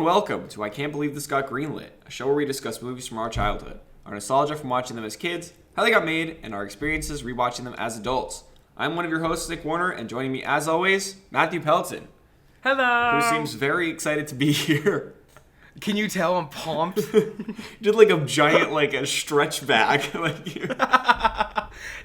and welcome to I Can't Believe This Got Greenlit, a show where we discuss movies from our childhood, our nostalgia from watching them as kids, how they got made, and our experiences rewatching them as adults. I'm one of your hosts, Nick Warner, and joining me as always, Matthew Pelton. Hello! Who seems very excited to be here. Can you tell I'm pumped? Did like a giant, like a stretch back.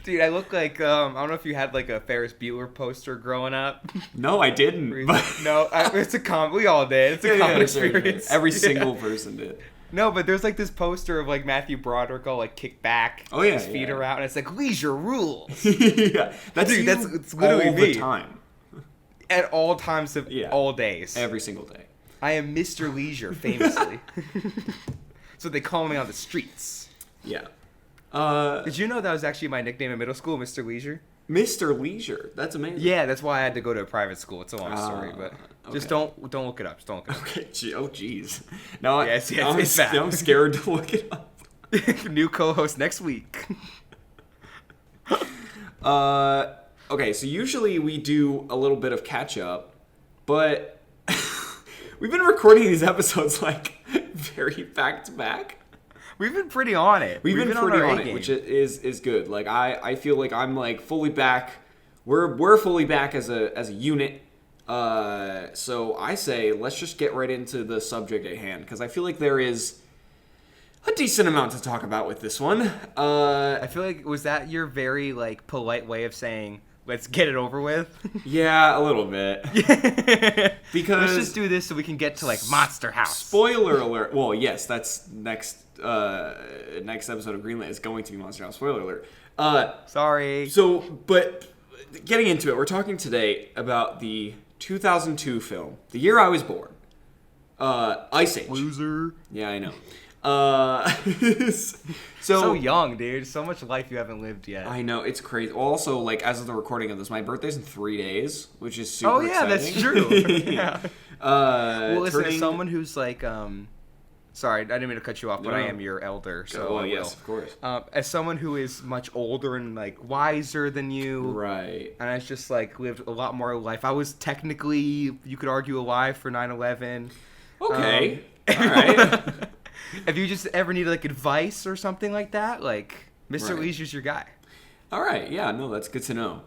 Dude, I look like, I don't know if you had like a Ferris Bueller poster growing up. No, I didn't. But... No, it's a common, we all did. It's a common experience. Every single person did. No, but there's like this poster of like Matthew Broderick all like kicked back. Oh yeah, his feet are out, and it's like, leisure rules. Yeah, that's Dude, it's literally all me. the time. At all times of all days. Every single day. I am Mr. Leisure, famously. So they call me on the streets. Yeah. Did you know that was actually my nickname in middle school, Mr. Leisure? Mr. Leisure? That's amazing. Yeah, that's why I had to go to a private school. It's a long story, but just okay. don't look it up. Just don't look it up. Okay. Oh, jeez. Now Yes, it's bad. I'm scared to look it up. New co-host next week. Okay, so usually we do a little bit of catch-up, but... We've been recording these episodes like very back to back. We've been pretty on it. We've been pretty on it, which is good. Like I feel like I'm like fully back. We're fully back as a unit. So I say let's just get right into the subject at hand because I feel like there is a decent amount to talk about with this one. I feel like was that your very like polite way of saying let's get it over with? Yeah, a little bit. Because let's just do this so we can get to like Monster House. Spoiler alert. Well, yes, that's next episode of Greenlit is going to be Monster House. Spoiler alert. Sorry. So, but getting into it, we're talking today about the 2002 film, the year I was born. Ice Age. Loser. Yeah, I know. So young, dude. So much life you haven't lived yet. I know, it's crazy. Also, like, as of the recording of this, my birthday's in 3 days, which is super exciting. That's true. Yeah. Well, listen, as someone who's like, sorry, I didn't mean to cut you off, but I am your elder, so well, yes, of course. As someone who is much older and like wiser than you, right? And I just like lived a lot more life. I was technically, you could argue, alive for 9/11. Okay, all right. If you just ever need like advice or something like that, like Mr. Leisure's your guy. All right, yeah, no, that's good to know.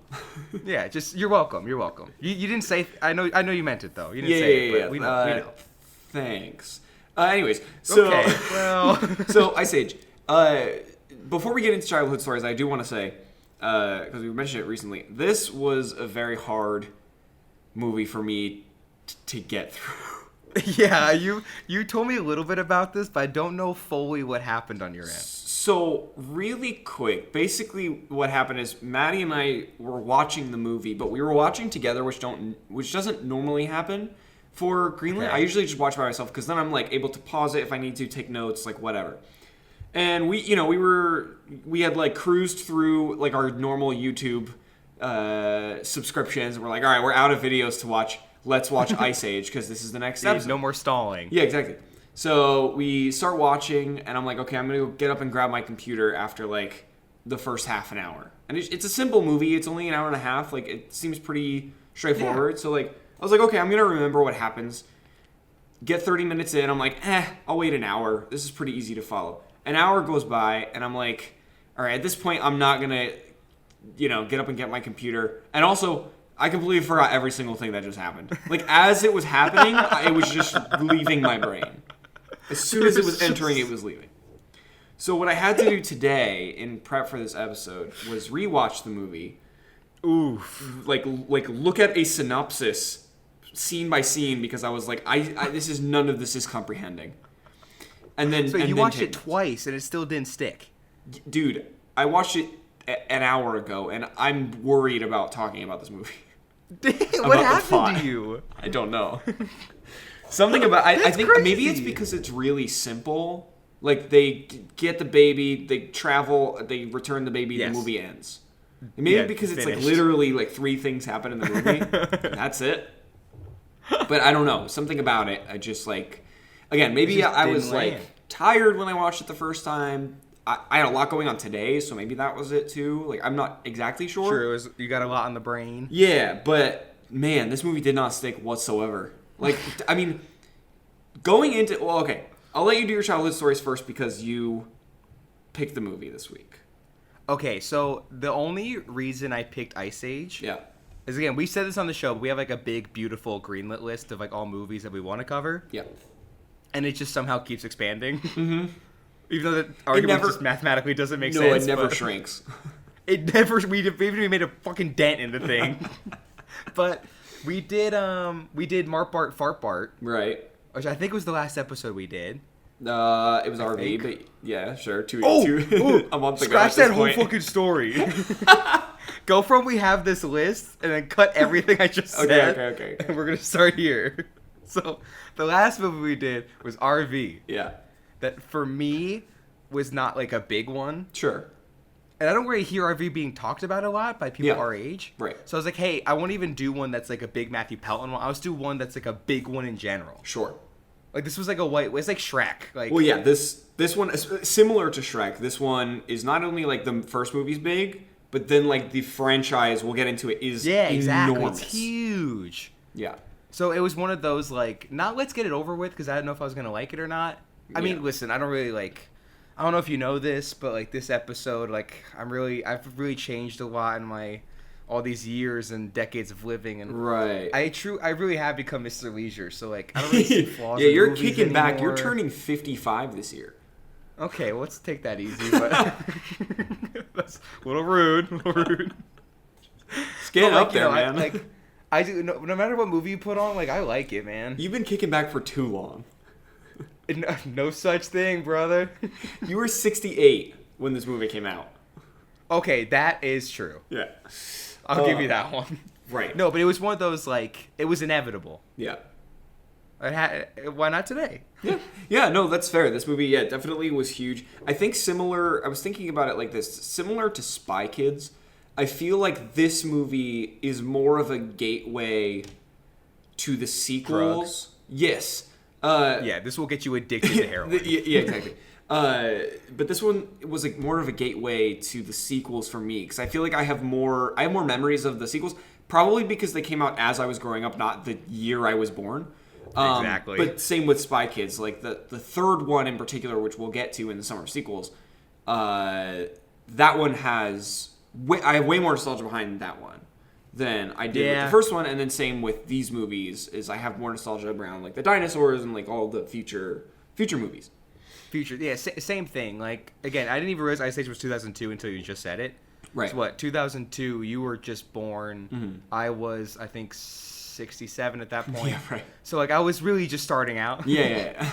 Yeah, just you're welcome. You're welcome. You didn't say. I know you meant it though. You didn't say it, but we know. Thanks. Anyways, so okay, well, so Ice Age. Before we get into childhood stories, I do want to say because we mentioned it recently. This was a very hard movie for me to get through. Yeah, you told me a little bit about this, but I don't know fully what happened on your end. So, really quick, basically what happened is Maddie and I were watching the movie, but we were watching together, which doesn't normally happen for Greenlit. Okay. I usually just watch by myself because then I'm like able to pause it if I need to, take notes, like whatever. And we had like cruised through like our normal YouTube subscriptions. We're like, all right, we're out of videos to watch. Let's watch Ice Age because this is the next episode. No more stalling. Yeah, exactly. So we start watching, and I'm like, okay, I'm going to get up and grab my computer after, like, the first half an hour. And it's a simple movie. It's only an hour and a half. Like, it seems pretty straightforward. Yeah. So, like, I was like, okay, I'm going to remember what happens. Get 30 minutes in. I'm like, I'll wait an hour. This is pretty easy to follow. An hour goes by, and I'm like, all right, at this point, I'm not going to, get up and get my computer. And also, I completely forgot every single thing that just happened. Like, as it was happening, it was just leaving my brain. As soon as it was entering, it was leaving. So what I had to do today in prep for this episode was rewatch the movie. Oof. Like look at a synopsis, scene by scene, because I was like, none of this is comprehending. And then... So you watched it twice, and it still didn't stick? Dude, I watched it an hour ago, and I'm worried about talking about this movie. What happened to you? I don't know. Something about I think crazy. Maybe it's because it's really simple. Like they get the baby, they travel, they return the baby, the movie ends. And maybe because it's like literally like 3 things happen in the movie. And that's it. But I don't know. Something about it. I just like again, maybe I was like tired when I watched it the first time. I had a lot going on today, so maybe that was it too. Like I'm not exactly sure. Sure, you got a lot on the brain. Yeah, but man, this movie did not stick whatsoever. Like, I mean, Going into... Well, okay. I'll let you do your childhood stories first because you picked the movie this week. Okay, so the only reason I picked Ice Age... Yeah. Is, again, we said this on the show, but we have, like, a big, beautiful Greenlit list of, like, all movies that we want to cover. Yeah. And it just somehow keeps expanding. Mm-hmm. Even though the argument just mathematically doesn't make sense. No, it never shrinks. It never... We made a fucking dent in the thing. But we did Mart Bart Fart Bart. Right. Which I think was the last episode we did. It was RV, but yeah, sure. A month ago. Scratch that whole fucking story. Go from we have this list and then cut everything I just said. Okay. And we're gonna start here. So the last movie we did was RV. Yeah. That for me was not like a big one. Sure. And I don't really hear RV being talked about a lot by people our age. Right. So I was like, hey, I won't even do one that's like a big Matthew Pelton one. I'll just do one that's like a big one in general. Sure. Like this was like it's like Shrek. Like, well, yeah, this one is similar to Shrek. This one is not only like the first movie's big, but then like the franchise, we'll get into it, is exactly. enormous. It's huge. Yeah. So it was one of those like, not let's get it over with because I didn't know if I was gonna like it or not. I mean, listen, I don't really like. I don't know if you know this, but like this episode, like I've really changed a lot in my all these years and decades of living, and right. I really have become Mr. Leisure. So like I don't really see flaws. Yeah, in you're movies kicking anymore. back. You're turning 55 this year. Okay, well, let's take that easy. But that's a little rude. Get up there, man. I do. No matter what movie you put on, like I like it, man. You've been kicking back for too long. No such thing, brother. You were 68 when this movie came out. Okay, that is true. Yeah. I'll give you that one. Right. No, but it was one of those, like, it was inevitable. Yeah. Why not today? Yeah, no, that's fair. This movie, definitely was huge. I think I was thinking about it like this, similar to Spy Kids. I feel like this movie is more of a gateway to the sequels. Drug. Yes. This will get you addicted to heroin. Yeah, exactly. But this one was like more of a gateway to the sequels for me because I feel like I have more memories of the sequels, probably because they came out as I was growing up, not the year I was born. Exactly. But same with Spy Kids, like the third one in particular, which we'll get to in the summer sequels. That one has I have way more nostalgia behind that one than I did with the first one, and then same with these movies is I have more nostalgia around like the dinosaurs and like all the future movies. Same thing. Like again, I didn't even realize Ice Age was 2002 until you just said it. Right. So what? 2002. You were just born. Mm-hmm. I was, I think, 67 at that point. Yeah, right. So like I was really just starting out. Yeah.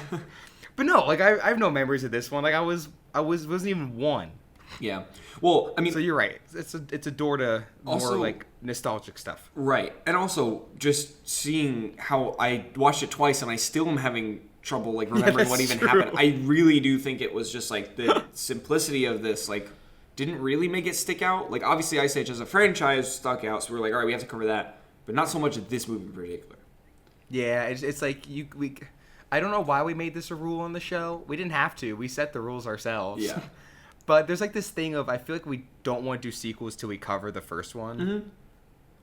But no, like I have no memories of this one. Like I wasn't even one. Yeah. Well, I mean, so you're right. It's a door to also, more like nostalgic stuff. Right. And also just seeing how I watched it twice and I still am having trouble like remembering what even happened. I really do think it was just like the simplicity of this like didn't really make it stick out. Like obviously Ice Age as a franchise stuck out, so we're like, all right, we have to cover that, but not so much of this movie in particular. Yeah, it's like I don't know why we made this a rule on the show. We didn't have to. We set the rules ourselves. Yeah. But there's like this thing of I feel like we don't want to do sequels till we cover the first one. Mm-hmm.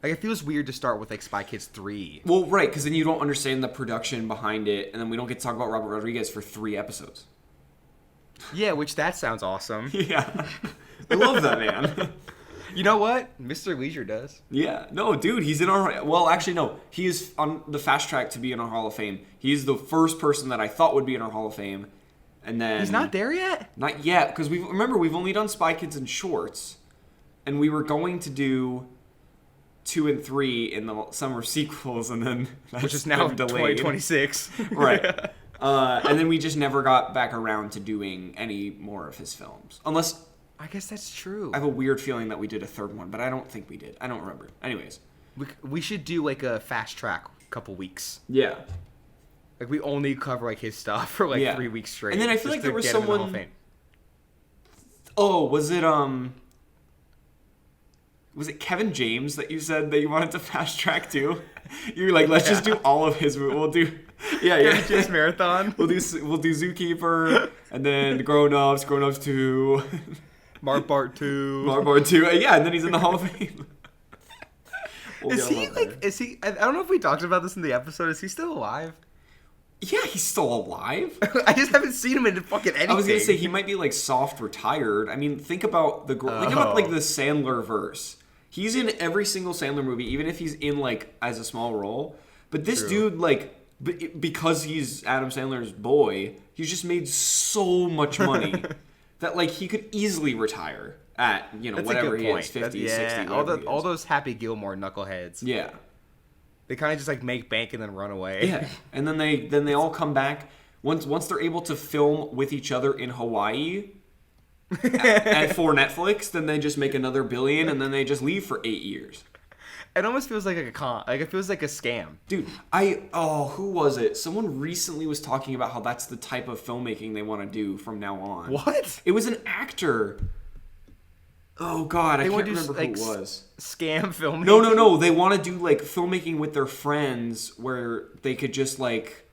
Like it feels weird to start with like Spy Kids 3. Well, right, because then you don't understand the production behind it, and then we don't get to talk about Robert Rodriguez for 3 episodes. Yeah, which that sounds awesome. Yeah. I love that, man. You know what? Mr. Leisure does. Yeah. No, dude, he's in our... Well, actually, no. He is on the fast track to be in our Hall of Fame. He's the first person that I thought would be in our Hall of Fame. And then... He's not there yet? Not yet, because we've only done Spy Kids and shorts. And we were going to do 2 and 3 in the summer sequels, and then... Which is now 2026. Right. And then we just never got back around to doing any more of his films. Unless... I guess that's true. I have a weird feeling that we did a third one, but I don't think we did. I don't remember. Anyways. We should do like a fast track couple weeks. Yeah. Like we only cover like his stuff for like 3 weeks straight. And then I feel like there was someone... Oh, was it Kevin James that you said that you wanted to fast track to? You were like, let's just do all of his. We'll do... Yeah. Kevin James Marathon. We'll do Zookeeper, and then Grown Ups 2... Mart Bart 2. Mart Bart 2. Yeah, and then he's in the Hall of Fame. Is he? I don't know if we talked about this in the episode. Is he still alive? Yeah, he's still alive. I just haven't seen him in fucking anything. I was gonna say he might be like soft retired. I mean, think about think about like the Sandler verse. He's in every single Sandler movie, even if he's in like as a small role. But this dude, like, because he's Adam Sandler's boy, he's just made so much money that like he could easily retire at That's whatever a good he point. is, 50, Yeah, 60. all those Happy Gilmore knuckleheads. Yeah. They kind of just like make bank and then run away. Yeah, and then they all come back once they're able to film with each other in Hawaii and for Netflix. Then they just make another $1 billion, and then they just leave for 8 years. It almost feels like a con. Like it feels like a scam. Dude, who was it? Someone recently was talking about how that's the type of filmmaking they want to do from now on. What? It was an actor. Oh God, I can't remember who like, it was. Scam filmmaking? No. They want to do like filmmaking with their friends where they could just like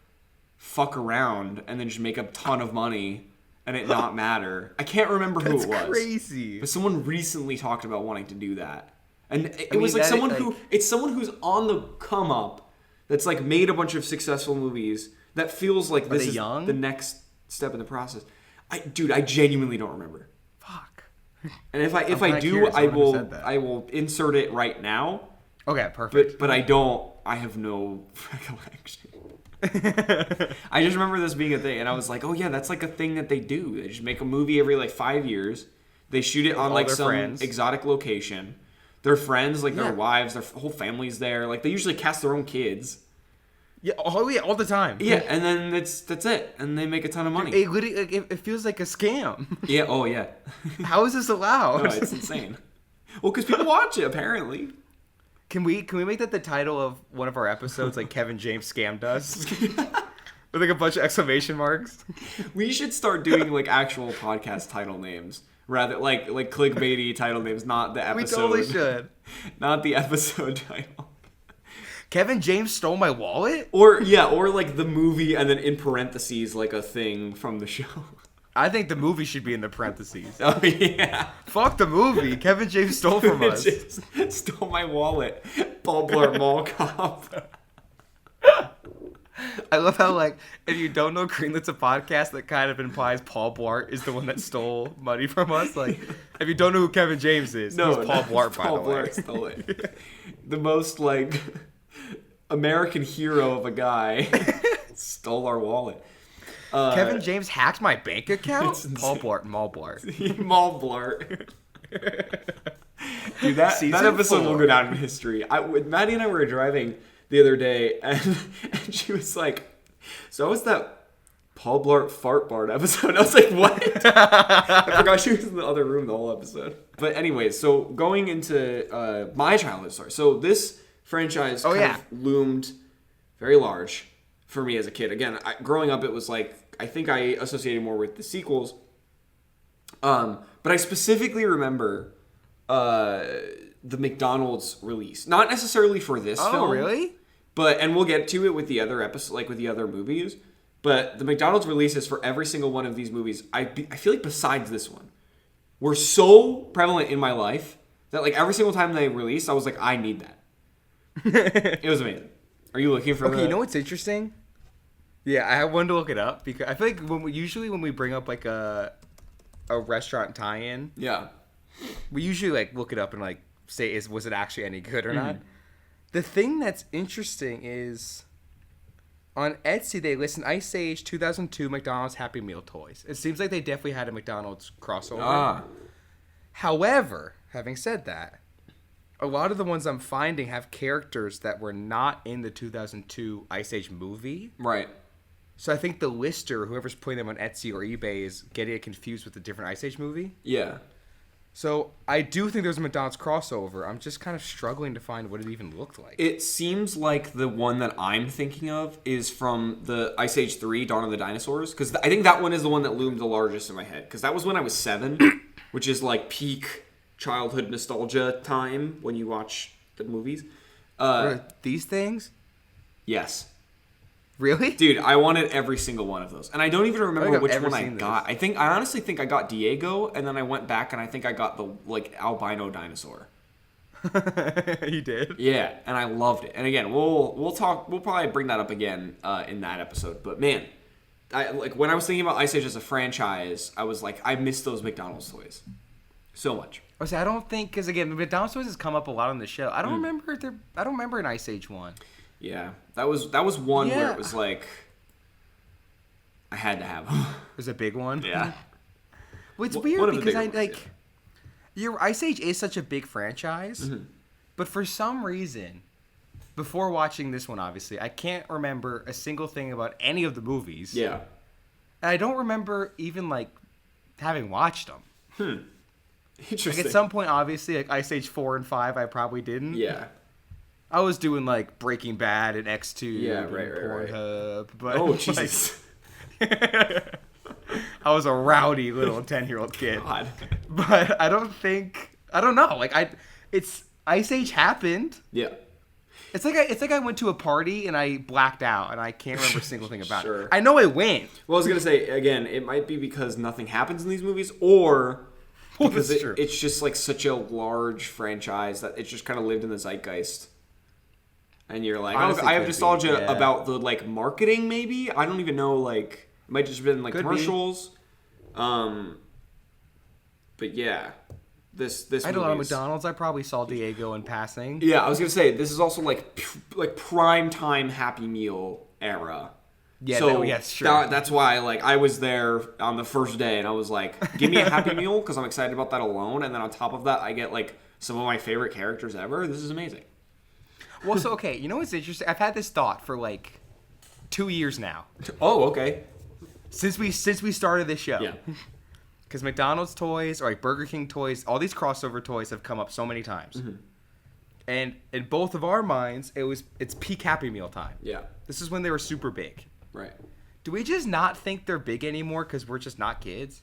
fuck around and then just make a ton of money and it not matter. I can't remember who it was. That's crazy. But someone recently talked about wanting to do that. And it was like someone it's someone who's on the come up that's like made a bunch of successful movies that feels like this is young? the next step in the process. I genuinely don't remember. Fuck. And if I do, I will insert it right now. Okay, perfect. But I have no recollection. I just remember this being a thing, and I was like, oh yeah, that's like a thing that they do. They just make a movie every like 5 years. They shoot it on like some exotic location. Their friends, like their wives, their whole family's there. Like they usually cast their own kids. Yeah, all the time. Yeah, and then that's it, and they make a ton of money. It literally, it feels like a scam. Yeah. Oh yeah. How is this allowed? No, it's insane. Well, because people watch it apparently. Can we make that the title of one of our episodes, like Kevin James scammed us, with like a bunch of exclamation marks? We should start doing like actual podcast title names rather like clickbaity title names, not the episode. We totally should. Not the episode title. Kevin James stole my wallet? Or like the movie and then in parentheses like a thing from the show. I think the movie should be in the parentheses. Oh yeah. Fuck the movie. Kevin James stole from us. Stole my wallet. Paul Blart Mall Cop. I love how, like, if you don't know Greenlit's a podcast, that kind of implies Paul Blart is the one that stole money from us. Like, if you don't know who Kevin James is, he's Paul Blart, by the way. Paul Blart stole it. The most, like, American hero of a guy stole our wallet. Kevin James hacked my bank account? Paul Blart, Mall Blart. Mall Blart. Dude, that episode will go down in history. Maddie and I were driving the other day, and she was like, so what's that Paul Blart Fart Bart episode? I was like, what? I forgot she was in the other room the whole episode. But anyway, so going into my childhood story. So this franchise kind of loomed very large for me as a kid. Again, growing up, it was like, I think I associated more with the sequels. But I specifically remember the McDonald's release. Not necessarily for this film. Oh, really? And we'll get to it with the other episode, like with the other movies. But the McDonald's releases for every single one of these movies, I feel like besides this one, were so prevalent in my life that like every single time they released, I was like, I need that. It was amazing. Are you looking for you know what's interesting? Yeah, I wanted to look it up because I feel like when we bring up like a restaurant tie-in, we usually like look it up and like say was it actually any good or not. The thing that's interesting is on Etsy they list an Ice Age 2002 McDonald's Happy Meal toys. It seems like they definitely had a McDonald's crossover. However, having said that, a lot of the ones I'm finding have characters that were not in the 2002 Ice Age movie. Right. So I think the lister, whoever's putting them on Etsy or eBay, is getting it confused with a different Ice Age movie. Yeah. So I do think there's a McDonald's crossover. I'm just kind of struggling to find what it even looked like. It seems like the one that I'm thinking of is from the Ice Age 3, Dawn of the Dinosaurs. Because I think that one is the one that loomed the largest in my head. Because that was when I was 7, which is like peak childhood nostalgia time when you watch the movies. These things? Yes. Really? Dude, I wanted every single one of those. And I don't even remember which one I got. I honestly think I got Diego, and then I went back and I think I got the like albino dinosaur. He did. Yeah, and I loved it. And again, we'll probably bring that up again in that episode. But man, when I was thinking about Ice Age as a franchise, I was like, I miss those McDonald's toys so much. I don't think, because again, McDonald's toys has come up a lot on the show. I don't remember an Ice Age one. Yeah, that was one where it was like I had to have them. It was a big one. Yeah. Well, it's weird because your Ice Age is such a big franchise, but for some reason, before watching this one, obviously, I can't remember a single thing about any of the movies. Yeah. And I don't remember even, like, having watched them. Interesting. Like, at some point, obviously, like, Ice Age 4 and 5, I probably didn't. Yeah. I was doing, like, Breaking Bad and X2 Yeah, and right. Pornhub. But, Oh, Jesus. I was a rowdy little 10-year-old kid. God. But I don't know. Like, it's Ice Age happened. Yeah. It's like I went to a party and I blacked out and I can't remember a single thing about Sure. it. I know I went. Well, I was gonna say again, it might be because nothing happens in these movies, or because it's just like such a large franchise that it's just kind of lived in the zeitgeist. And you're like, Honestly, I have nostalgia yeah. about the like marketing. Maybe I don't even know. Like, it might just have been like commercials. But yeah, this I had a lot of McDonald's. I probably saw Diego in passing. Yeah, I was gonna say this is also like prime time Happy Meal era. Yeah, so sure. That's why like I was there on the first day and I was like, give me a Happy Meal because I'm excited about that alone. And then on top of that, I get like some of my favorite characters ever. This is amazing. Well, so okay, you know what's interesting? I've had this thought for like 2 years now. Oh, okay. Since we started this show. Yeah. Because McDonald's toys or like Burger King toys, all these crossover toys have come up so many times. Mm-hmm. And in both of our minds, it's peak Happy Meal time. Yeah. This is when they were super big. Right. Do we just not think they're big anymore because we're just not kids?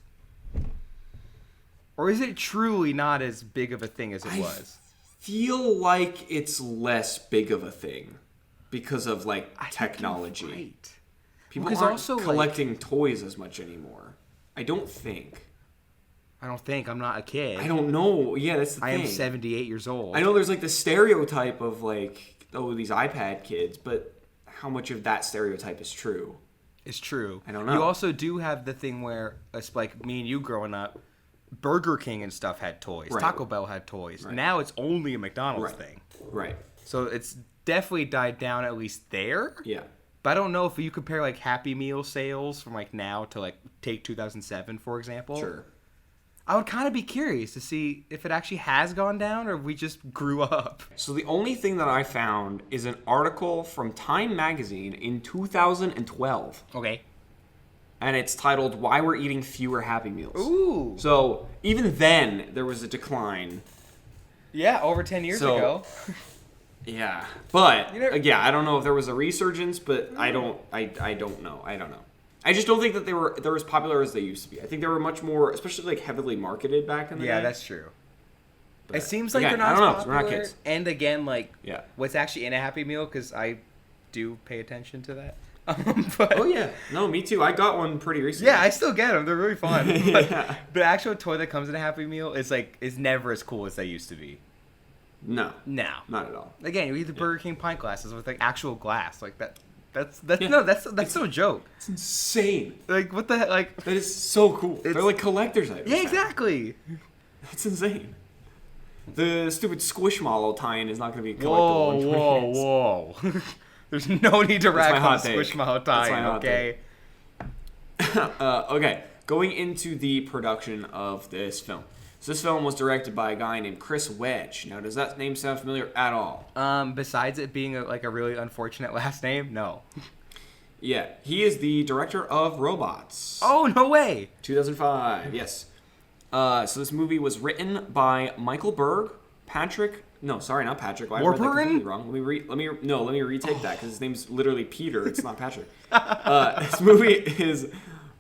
Or is it truly not as big of a thing as it was? Feel like it's less big of a thing because of like technology. Right. People aren't also collecting toys as much anymore. I don't think. I'm not a kid. I don't know. Yeah, that's the thing. I am 78 years old. I know there's like the stereotype of like, oh, these iPad kids, but how much of that stereotype is true? It's true. I don't know. You also do have the thing where it's like me and you growing up, Burger King and stuff had toys. Right. Taco Bell had toys. Right. Now it's only a McDonald's thing. Right. So it's definitely died down at least there. Yeah. But I don't know if you compare like Happy Meal sales from like now to like take 2007, for example. Sure. I would kind of be curious to see if it actually has gone down or if we just grew up. So the only thing that I found is an article from Time Magazine in 2012. Okay. And it's titled, Why We're Eating Fewer Happy Meals. Ooh. So even then, there was a decline. Yeah, over 10 years ago. Yeah. But, yeah, I don't know if there was a resurgence, but I don't know. I just don't think that they're as popular as they used to be. I think they were much more, especially like heavily marketed back in the day. Yeah, that's true. But it seems like again, they're not as popular. We're not kids. And again, like, what's actually in a Happy Meal, because I do pay attention to that. Oh, yeah. No, me too. I got one pretty recently. Yeah, I still get them. They're really fun. Yeah. The actual toy that comes in a Happy Meal is never as cool as they used to be. No. No. Not at all. Again, you eat the Burger King pint glasses with like actual glass. Like that. That's no joke. It's insane. Like what the heck? Like that is so cool. They're like collector's items. Yeah, exactly. It's insane. The stupid Squishmallow tie-in is not going to be collectible. Whoa. There's no need to rack on the Squishmallow tie-in, okay? Okay, going into the production of this film. So this film was directed by a guy named Chris Wedge. Now, does that name sound familiar at all? Besides it being a really unfortunate last name, no. Yeah, he is the director of Robots. Oh, no way! 2005, yes. So this movie was written by Michael Berg, not Patrick. I read that completely wrong. Let me retake that because his name's literally Peter. It's not Patrick. This movie is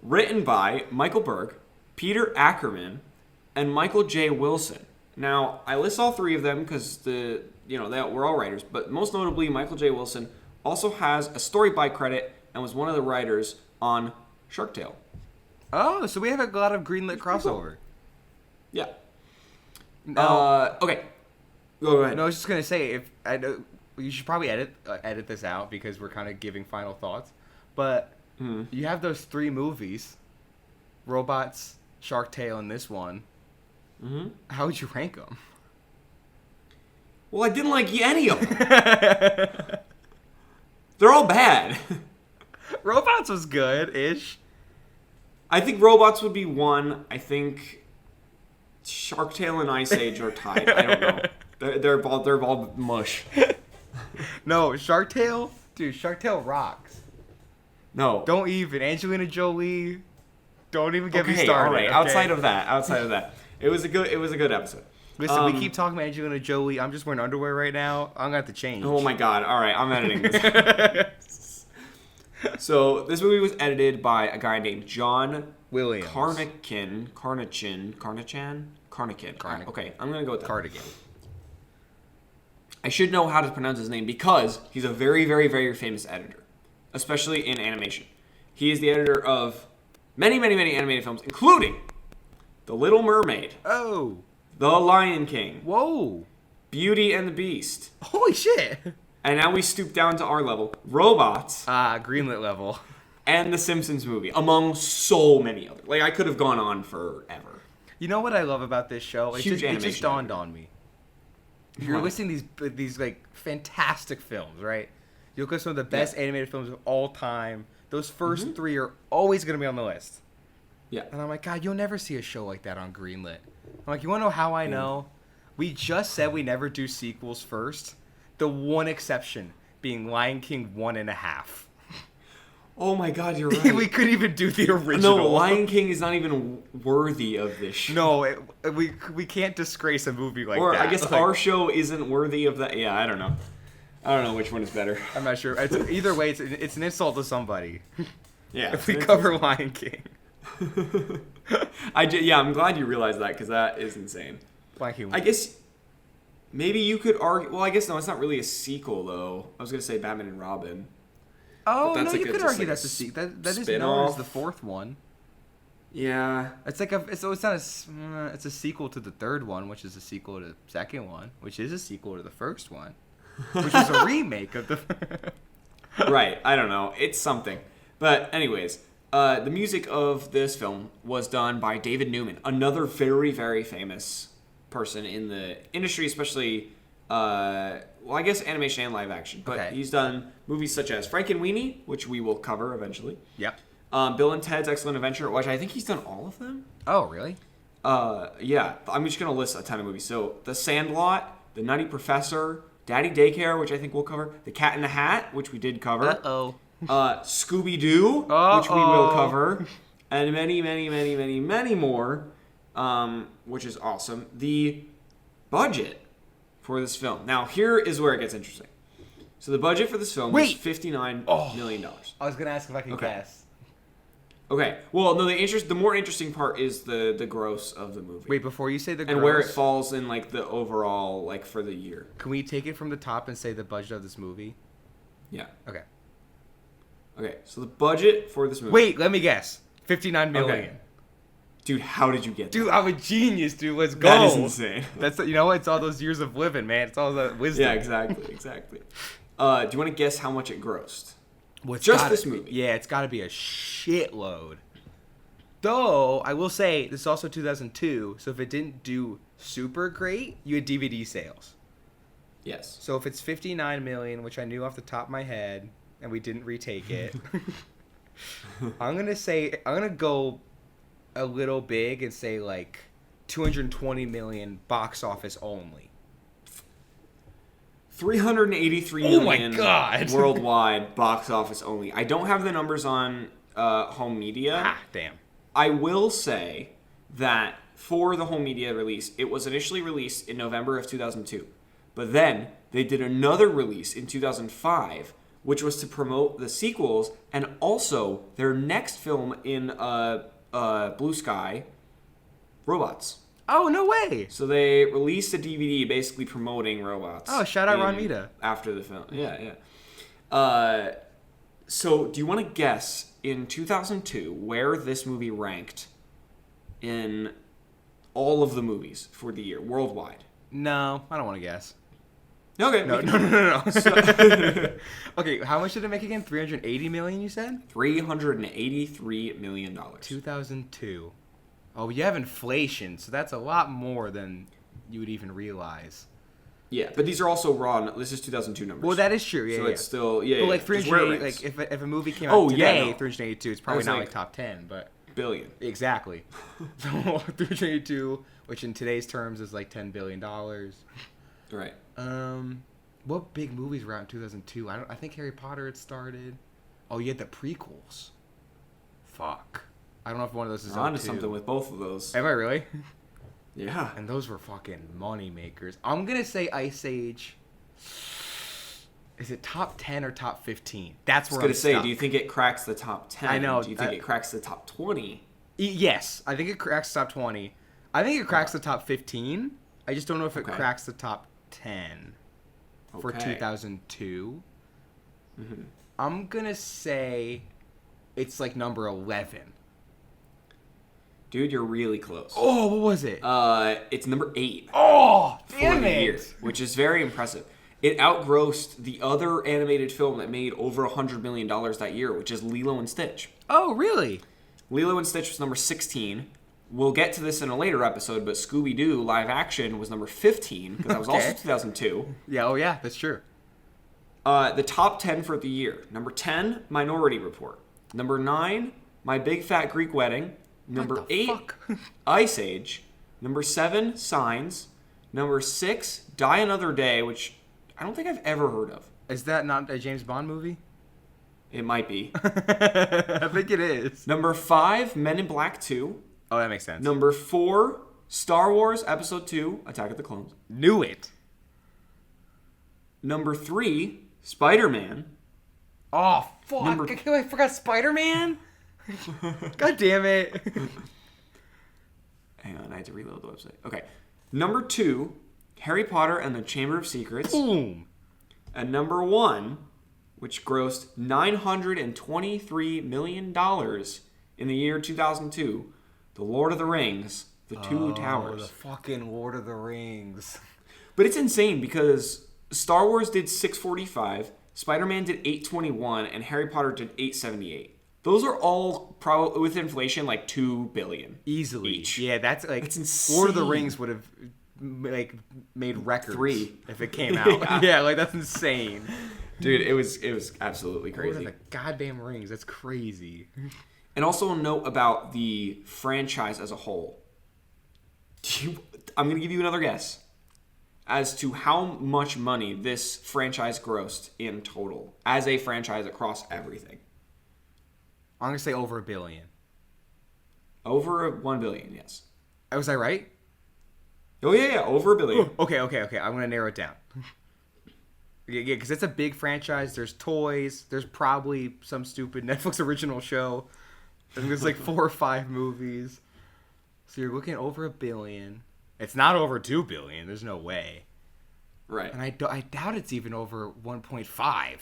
written by Michael Berg, Peter Ackerman, and Michael J. Wilson. Now, I list all three of them because we're all writers, but most notably, Michael J. Wilson also has a story by credit and was one of the writers on Shark Tale. Oh, so we have a lot of Greenlit crossover. Yeah. No. Okay. Go ahead. No, I was just gonna say if I know you should probably edit this out because we're kind of giving final thoughts. But you have those 3 movies, Robots, Shark Tale, and this one. Mm-hmm. How would you rank them? Well, I didn't like any of them. They're all bad. Robots was good-ish. I think Robots would be 1. I think Shark Tale and Ice Age are tied. I don't know. They're all mush. No, Shark Tale? Dude, Shark Tale rocks. No. Don't even. Angelina Jolie. Don't even get me started. All right. Okay? Outside of that. It was a good episode. Listen, we keep talking about Angelina Jolie. I'm just wearing underwear right now. I'm going to have to change. Oh my god. All right. I'm editing this. So, this movie was edited by a guy named John Williams. Carnichan. Okay, I'm going to go with that. Cardigan. I should know how to pronounce his name because he's a very, very, very famous editor, especially in animation. He is the editor of many, many, many animated films, including The Little Mermaid, Oh. The Lion King, Whoa. Beauty and the Beast, Holy shit. and now we stoop down to our level, Robots, Greenlit level. and The Simpsons movie, among so many others. Like, I could have gone on forever. You know what I love about this show? It Huge just animation dawned on me. If you're What? listening to these like fantastic films, right? You look at some of the best animated films of all time. Those first 3 are always going to be on the list. Yeah. And I'm like, God, you'll never see a show like that on Greenlit. I'm like, you want to know how I know? We just said we never do sequels first. The one exception being Lion King 1.5. Oh my god, you're right. We couldn't even do the original. No, Lion King is not even worthy of this show. No, we can't disgrace a movie like Or that. I guess Like, our show isn't worthy of that. Yeah, I don't know. I don't know which one is better. I'm not sure. Either way, it's an insult to somebody. Yeah. If we cover Lion King. I'm glad you realized that because that is insane. Lion King. I guess maybe you could argue. Well, I guess no, it's not really a sequel though. I was gonna say Batman and Robin. Oh, that's no, like you a- could just argue like a that's a sequel. That is known spin-off. as the 4th one. Yeah. It's like it's not it's a sequel to the 3rd one, which is a sequel to the 2nd one, which is a sequel to the 1st one, which was a remake of the. Right. I don't know. It's something. But anyways, the music of this film was done by David Newman, another very, very famous person in the industry, especially, well, I guess animation and live action. But Okay. he's done movies such as Frankenweenie, which we will cover eventually. Yep. Bill and Ted's Excellent Adventure, which I think he's done all of them. Oh, really? Yeah, I'm just going to list a ton of movies. So, The Sandlot, The Nutty Professor, Daddy Daycare, which I think we'll cover, The Cat in the Hat, which we did cover. Uh-oh. Scooby-Doo, which we will cover, and many, many, many, many, many more, which is awesome. The budget for this film. Now, here is where it gets interesting. So the budget for this film was $59 million. I was gonna ask if I could guess. Okay. Well, no. The more interesting part is the gross of the movie. Wait, before you say the gross, and where it falls in like the overall like for the year. can we take it from the top and say the budget of this movie? Yeah. Okay. Okay. So the budget for this movie. Wait, let me guess. 59 million. Okay. Dude, how did you get that? Dude, I'm a genius, dude. Let's go. That is insane. That's you know what? It's all those years of living, man. It's all that wisdom. Yeah, exactly. Do you want to guess how much it grossed? Well, it's Just gotta- this movie. Yeah, it's got to be a shitload. Though, I will say, this is also 2002, so if it didn't do super great, you had DVD sales. Yes. So if it's 59 million, which I knew off the top of my head, and we didn't retake it, I'm going to go a little big and say like 220 million box office only. 383 Oh my million God. worldwide box office only. I don't have the numbers on home media. Ah, damn. I will say that for the home media release, it was initially released in November of 2002. But then they did another release in 2005, which was to promote the sequels and also their next film in Blue Sky, Robots. Oh, no way. So they released a DVD basically promoting Robots. Oh, shout out Ron Mita. After the film. Yeah. So do you want to guess in 2002 where this movie ranked in all of the movies for the year worldwide? No, I don't want to guess. Okay. No. Okay, how much did it make again? 380 million, you said? $383 million. 2002. Oh, you have inflation, so that's a lot more than you would even realize. Yeah, but these are also raw. This is 2002 numbers. Well, that is true. Yeah, so yeah. it's still but like 380, like if a movie came out today, 382, it's probably not like top 10, but billion. Exactly. So 382, which in today's terms is like $10 billion. Right. What big movies were out in 2002? I think Harry Potter had started. Oh, you had the prequels. Fuck. I don't know if one of those is on to something with both of those. Am I really? Yeah. And those were fucking money makers. I'm gonna say Ice Age. Is it top 10 or top 15? That's where I was gonna say. Do you think it cracks the top 10? I know. Do you think it cracks the top 20? Yes, I think it cracks the top 20. I think it cracks the top 15. I just don't know if it cracks the top 10 for 2002. Mm-hmm. I'm gonna say it's like number 11. Dude, you're really close. Oh, what was it? It's number 8. Oh, damn for the it! year, which is very impressive. It outgrossed the other animated film that made over $100 million that year, which is Lilo and Stitch. Oh, really? Lilo and Stitch was number 16. We'll get to this in a later episode, but Scooby-Doo live action was number 15, because that was also 2002. Yeah, oh yeah, that's true. The top 10 for the year. Number 10, Minority Report. Number 9, My Big Fat Greek Wedding. Number 8, Ice Age. Number 7, Signs. Number 6, Die Another Day, which I don't think I've ever heard of. Is that not a James Bond movie? It might be. I think it is. Number 5, Men in Black 2. Oh, that makes sense. Number 4, Star Wars Episode 2, Attack of the Clones. Knew it. Number 3, Spider-Man. Oh, fuck. I forgot Spider-Man? God damn it. Hang on, I had to reload the website. Okay. Number 2, Harry Potter and the Chamber of Secrets. Boom. And number 1, which grossed $923 million in the year 2002, The Lord of the Rings, The Two Towers. The fucking Lord of the Rings. But it's insane because Star Wars did 645, Spider-Man did 821, and Harry Potter did 878. Those are all probably with inflation like $2 billion easily each. Yeah, that's like it's insane. Lord of the Rings would have like made records 3 if it came out. Yeah, like that's insane. Dude, it was absolutely crazy. Lord of the goddamn Rings, that's crazy. And also a note about the franchise as a whole. I'm going to give you another guess as to how much money this franchise grossed in total as a franchise across everything. I'm going to say over $1 billion. Over $1 billion, yes. Was I right? Oh, yeah, over $1 billion. Okay. I'm going to narrow it down. Yeah, because it's a big franchise. There's toys. There's probably some stupid Netflix original show. I think there's like 4 or 5 movies. So you're looking over $1 billion. It's not over $2 billion. There's no way. Right. And I doubt it's even over 1.5.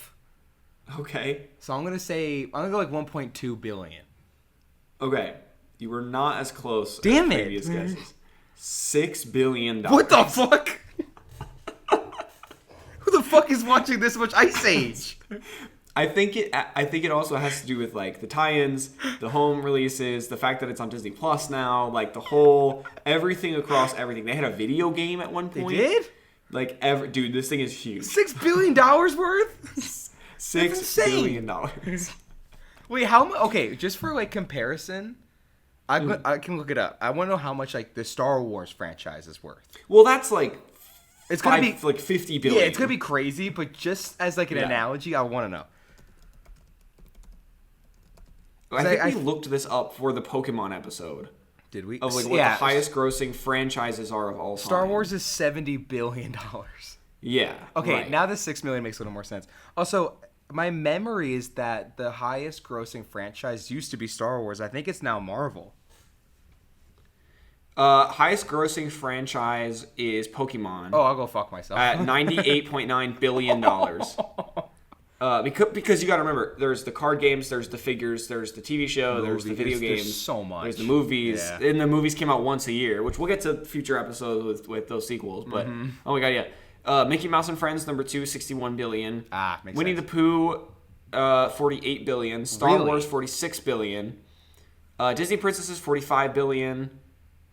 Okay. So I'm going to go like 1.2 billion. Okay. You were not as close Damn as it. previous guesses. $6 billion. What the fuck? Who the fuck is watching this much Ice Age? I think it also has to do with like the tie-ins, the home releases, the fact that it's on Disney Plus now, like the whole everything across everything. They had a video game at one point. They did? Like dude, this thing is huge. $6 billion worth? $6 billion. Wait, how much? Okay, just for like comparison, I can look it up. I want to know how much like the Star Wars franchise is worth. Well, that's like it's gonna be like $50 billion. Yeah, it's gonna be crazy. But just as like an analogy, I want to know. I think we looked this up for the Pokemon episode. Did we? Of like what the highest grossing franchises are of all time. Star Wars is $70 billion. Yeah. Okay, right. now the $6 million makes a little more sense. Also, my memory is that the highest grossing franchise used to be Star Wars. I think it's now Marvel. Highest grossing franchise is Pokemon. Oh, I'll go fuck myself. At $98.9 billion. Because you got to remember, there's the card games, there's the figures, there's the TV show, there's the video games. There's so much. There's the movies. Yeah. And the movies came out once a year, which we'll get to future episodes with those sequels. But, oh my god, yeah. Mickey Mouse and Friends, number 2, 61 billion. Makes Winnie sense. the Pooh, 48 billion. Star Wars, 46 billion. Disney Princesses, 45 billion.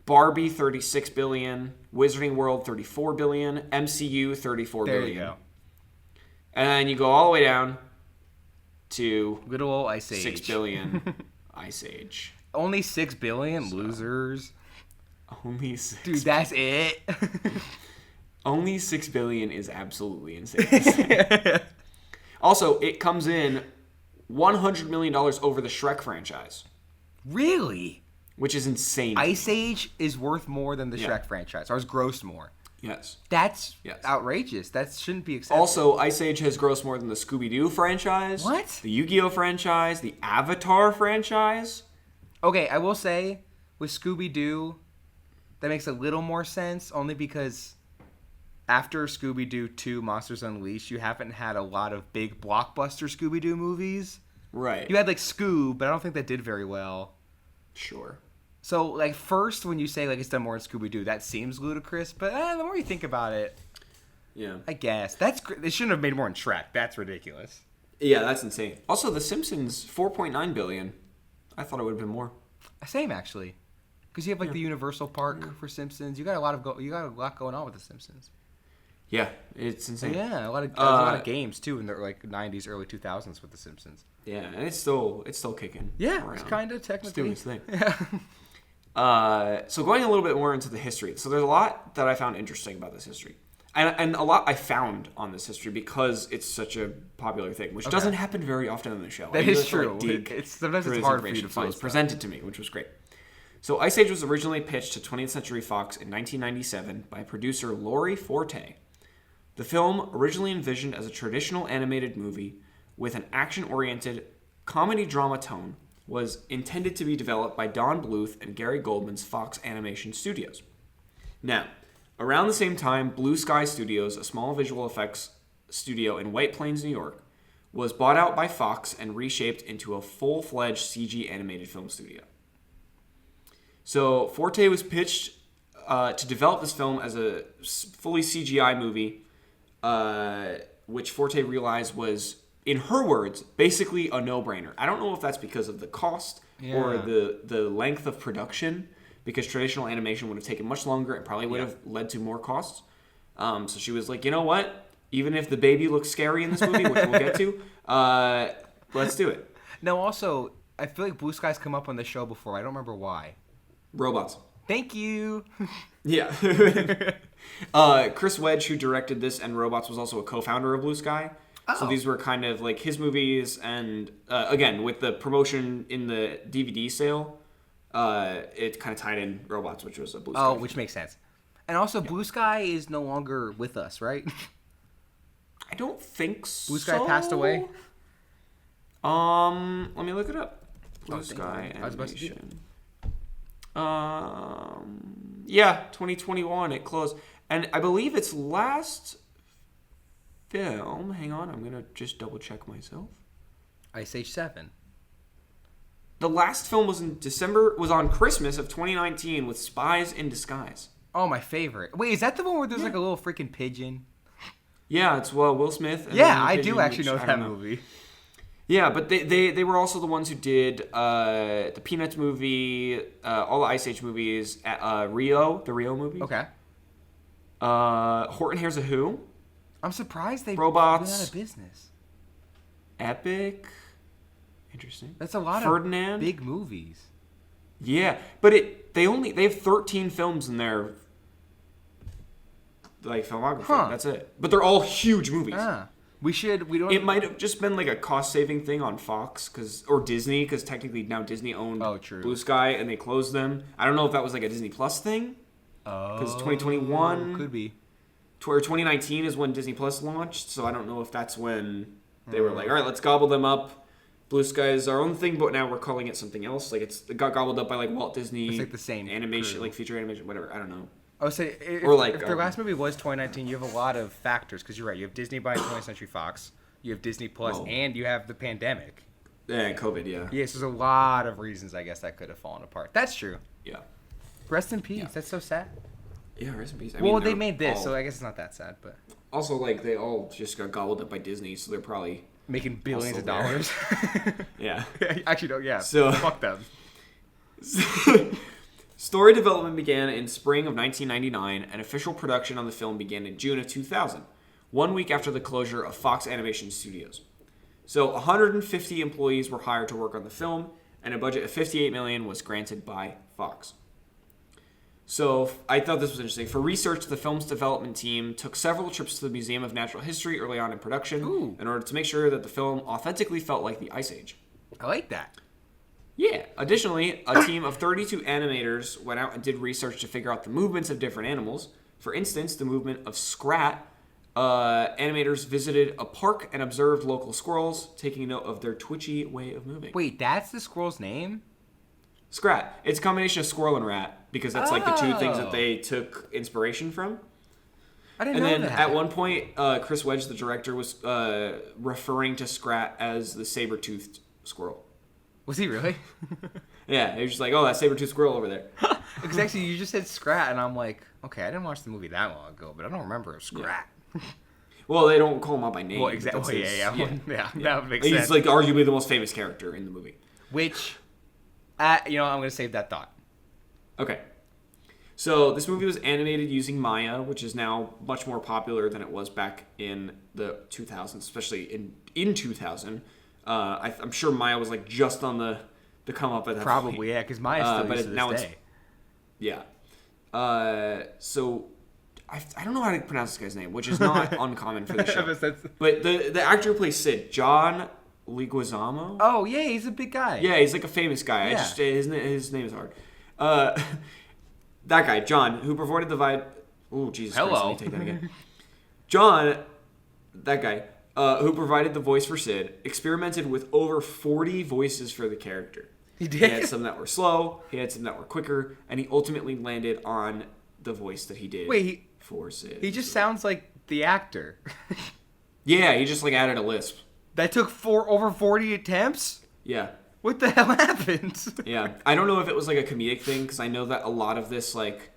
Barbie, 36 billion. Wizarding World, 34 billion. MCU, 34 billion. There you go. And then you go all the way down to Good old Ice Age. 6 billion Ice Age. Only 6 billion? Losers. Only 6. Dude, that's it? Only 6 billion is absolutely insane. Also, it comes in $100 million over the Shrek franchise. Really? Which is insane. Ice Age is worth more than the Shrek franchise. Or it's grossed more. Yes. That's Yes. outrageous. That shouldn't be accepted. Also, Ice Age has grossed more than the Scooby-Doo franchise. What? The Yu-Gi-Oh franchise. The Avatar franchise. Okay, I will say, with Scooby-Doo, that makes a little more sense, only because after Scooby-Doo 2 Monsters Unleashed, you haven't had a lot of big blockbuster Scooby-Doo movies. Right. You had, like, Scoob, but I don't think that did very well. Sure. So, like, first, when you say, like, it's done more in Scooby-Doo, that seems ludicrous, but the more you think about it, Yeah. I guess. They shouldn't have made more in Shrek. That's ridiculous. Yeah, that's insane. Also, The Simpsons, 4.9 billion. I thought it would have been more. Same, actually. Because you have, like, the Universal Park for Simpsons. You got a lot going on with The Simpsons. Yeah, it's insane. Yeah, there's a lot of games, too, in the, like, 90s, early 2000s with The Simpsons. Yeah, and it's still kicking. Yeah, around. it's kind of technically. It's doing its thing. So going a little bit more into the history. So there's a lot that I found interesting about this history. And a lot I found on this history because it's such a popular thing, which doesn't happen very often on the show. That is true. Sometimes it's hard for you to find. So it was presented to me, which was great. So Ice Age was originally pitched to 20th Century Fox in 1997 by producer Lori Forte. The film, originally envisioned as a traditional animated movie with an action-oriented comedy-drama tone, was intended to be developed by Don Bluth and Gary Goldman's Fox Animation Studios. Now, around the same time, Blue Sky Studios, a small visual effects studio in White Plains, New York, was bought out by Fox and reshaped into a full-fledged CG animated film studio. So Forte was pitched to develop this film as a fully CGI movie, which Forte realized was, in her words, basically a no-brainer. I don't know if that's because of the cost or the length of production, because traditional animation would have taken much longer and probably would have led to more costs. So she was like, you know what? Even if the baby looks scary in this movie, which we'll get to, let's do it. Now, also, I feel like Blue Sky's come up on the show before. I don't remember why. Robots. Thank you. Yeah. Chris Wedge, who directed this and Robots, was also a co-founder of Blue Sky. Oh. So these were kind of like his movies, and again, with the promotion in the DVD sale, it kind of tied in Robots, which was a Blue Sky. Oh, which makes sense. And also, Blue Sky is no longer with us, right? I don't think so. Blue Sky passed away? Let me look it up. Blue Sky I was about to do Animation. Yeah, 2021, it closed. And I believe its last film, hang on, I'm going to just double check myself. Ice Age 7. The last film was on Christmas of 2019 with Spies in Disguise. Oh, my favorite. Wait, is that the one where there's like a little freaking pigeon? Yeah, it's Will Smith. And Yeah, I Pigeon, do actually which know I that don't know. movie. Yeah, but they were also the ones who did the Peanuts movie, all the Ice Age movies, the Rio movie. Okay. Horton Hears a Who, I'm surprised they Robots. went out of business. Epic. Interesting. That's a lot Ferdinand. of big movies. Yeah, but they have 13 films in their like filmography. Huh. That's it. But they're all huge movies. We don't. It might have just been like a cost-saving thing on Fox or Disney, because technically now Disney owned Blue Sky and they closed them. I don't know if that was like a Disney Plus thing. Because 2021 could be. Or 2019 is when Disney Plus launched, so I don't know if that's when they were like, all right, let's gobble them up. Blue Sky is our own thing, but now we're calling it something else. Like it got gobbled up by like Walt Disney. It's like the same animation, crew. Like feature animation, whatever. I don't know. I would say if their last movie was 2019, you have a lot of factors, because you're right. You have Disney buying 20th Century Fox. You have Disney Plus, Oh. and you have the pandemic. Yeah, COVID, yeah. Yes, there's a lot of reasons I guess that could have fallen apart. That's true. Yeah. Rest in peace. Yeah. That's so sad. Yeah, rest in peace. Well, they made this, so I guess it's not that sad, but Also, like, they all just got gobbled up by Disney, so they're probably... making billions of Also dollars. Yeah. Actually, no, yeah. So- Fuck them. Story development began in spring of 1999, and official production on the film began in June of 2000, 1 week after the closure of Fox Animation Studios. So 150 employees were hired to work on the film, and a budget of $58 million was granted by Fox. So I thought this was interesting. For research, the film's development team took several trips to the Museum of Natural History early on in production in order to make sure that the film authentically felt like the Ice Age. I like that. Yeah. Additionally, a team of 32 animators went out and did research to figure out the movements of different animals. For instance, the movement of Scrat. Animators visited a park and observed local squirrels, taking note of their twitchy way of moving. Wait, that's the squirrel's name? Scrat. It's a combination of squirrel and rat, because that's like the two things that they took inspiration from. I didn't And know then that. at one point, Chris Wedge, the director, was referring to Scrat as the saber-toothed squirrel. Was he really? Yeah, he was just like, oh, that saber-toothed squirrel over there. Because actually, you just said Scrat, and I'm like, okay, I didn't watch the movie that long ago, but I don't remember Scrat. Well, they don't call him out by name. Well, exactly. That's his- Yeah, that would make sense. He's like arguably the most famous character in the movie. Which, I'm going to save that thought. Okay. So this movie was animated using Maya, which is now much more popular than it was back in the 2000s, especially in 2000. I'm sure Maya was like just on the come up at that point. Probably, yeah, because Maya's still used to this day. Yeah. So I don't know how to pronounce this guy's name, which is not uncommon for the show. But the actor who plays Sid, John Leguizamo. Oh, yeah, he's a big guy. Yeah, he's like a famous guy. Yeah. His name is hard. That guy, John, who provided the vibe. Oh, Jesus Christ, let me take that again. John, that guy, who provided the voice for Sid, experimented with over 40 voices for the character. He did? He had some that were slow, he had some that were quicker, and he ultimately landed on the voice that he did for Sid. He just sounds like the actor. Yeah, he just like added a lisp. That took over 40 attempts? Yeah. What the hell happened? Yeah. I don't know if it was like a comedic thing, because I know that a lot of this, like,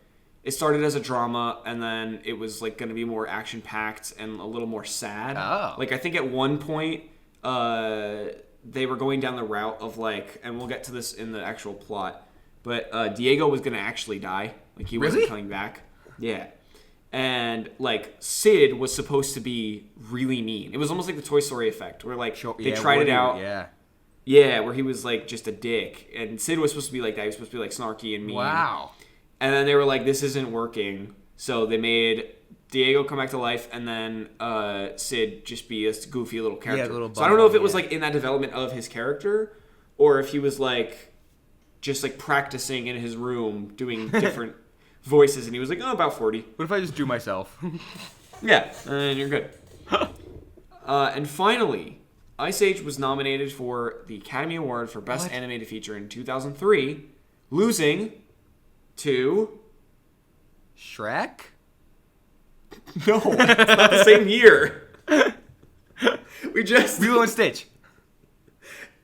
it started as a drama, and then it was like going to be more action-packed and a little more sad. Oh. Like, I think at one point, they were going down the route of like, and we'll get to this in the actual plot, but Diego was going to actually die. Like, he wasn't coming back. Yeah. And like Sid was supposed to be really mean. It was almost like the Toy Story effect, where like they tried it out. Yeah, where he was like just a dick, and Sid was supposed to be like that. He was supposed to be like snarky and mean. Wow. And then they were like, "This isn't working," so they made Diego come back to life, and then Sid just be a goofy little character. So I don't know if it was like in that development of his character, or if he was like just like practicing in his room doing different voices, and he was like, "Oh, about 40." What if I just do myself? Yeah, and you're good. And finally, Ice Age was nominated for the Academy Award for Best Animated Feature in 2003, losing to Shrek? No, it's not the same year. Lilo and Stitch.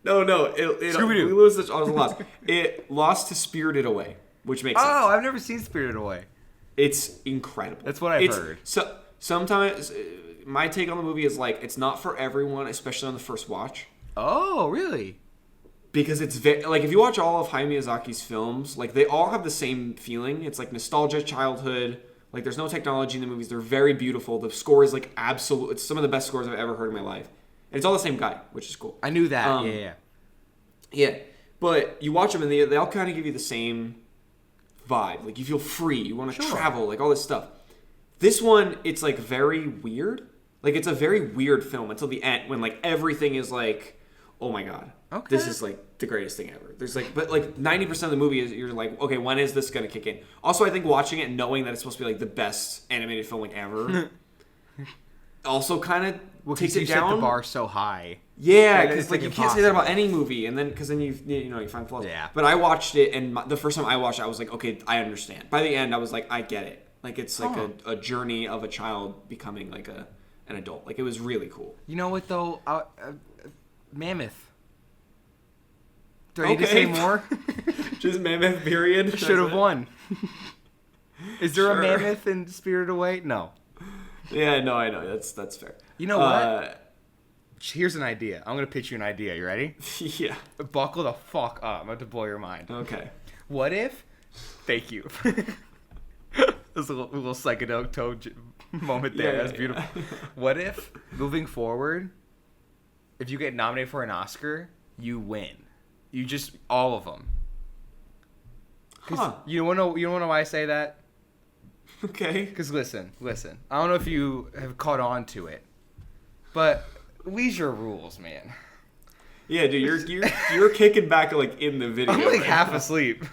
No. Scooby-Doo. Lilo and Stitch was a loss. It lost to Spirited Away, which makes sense. Oh, I've never seen Spirited Away. It's incredible. That's what I've heard. So sometimes my take on the movie is like it's not for everyone, especially on the first watch. Oh, really? Because it's very like if you watch all of Hayao Miyazaki's films, like they all have the same feeling. It's like nostalgia, childhood. Like there's no technology in the movies. They're very beautiful. The score is like absolute. It's some of the best scores I've ever heard in my life. And it's all the same guy, which is cool. I knew that. Yeah. But you watch them and they all kind of give you the same vibe. Like you feel free. You want to travel. Like all this stuff. This one, it's like very weird. Like it's a very weird film until the end when like everything is like, oh my god, this is like the greatest thing ever. There's like, but like 90% of the movie is you're like, okay, when is this gonna kick in? Also, I think watching it and knowing that it's supposed to be like the best animated film like ever, also kind of takes it down. Set the bar so high. Yeah, because like you can't say that about any movie, and then because then you find flaws. Yeah. But I watched it, and the first time I watched it, I was like, okay, I understand. By the end, I was like, I get it. Like it's like a journey of a child becoming like a an adult. Like, it was really cool. You know what though? Mammoth. Do I need to say more? Just Mammoth, period. Should have won. Is there Sure. a Mammoth in Spirited Away? No. Yeah, no, I know. That's fair. You know what? Here's an idea. I'm gonna pitch you an idea. You ready? Yeah. Buckle the fuck up. I'm about to blow your mind. Okay. What if? Thank you. There's a little psychedelic toad moment there. That's beautiful. What if, moving forward, if you get nominated for an Oscar, you win? You just all of them. Huh. You wanna know why I say that? Okay. Because listen. I don't know if you have caught on to it, but leisure rules, man. Yeah, dude, you're kicking back like in the video. I'm like right half now. asleep.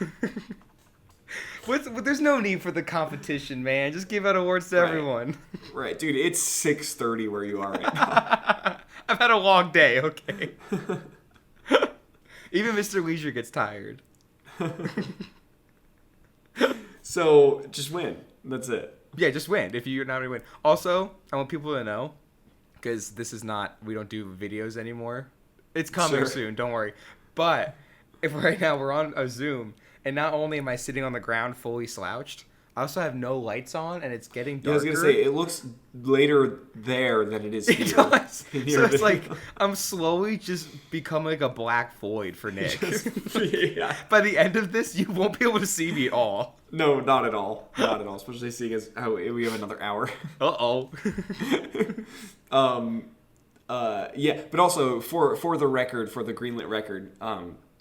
There's no need for the competition, man. Just give out awards to everyone. Right, dude. It's 6:30 where you are right now. I've had a long day. Okay. Even Mr. Leisure gets tired. So just win. That's it. Yeah, just win. If you're not win. Also, I want people to know, because we don't do videos anymore. It's coming soon. Don't worry. But if right now we're on a Zoom, and not only am I sitting on the ground fully slouched, I also have no lights on, and it's getting darker. Yeah, I was gonna say it looks later there than it is here. It does. So it's like I'm slowly just becoming like a black void for Nick. Yeah. By the end of this, you won't be able to see me at all. No, not at all. Not at all. Especially seeing as how we have another hour. Uh-oh. Yeah, but also for the record, for the Greenlit record,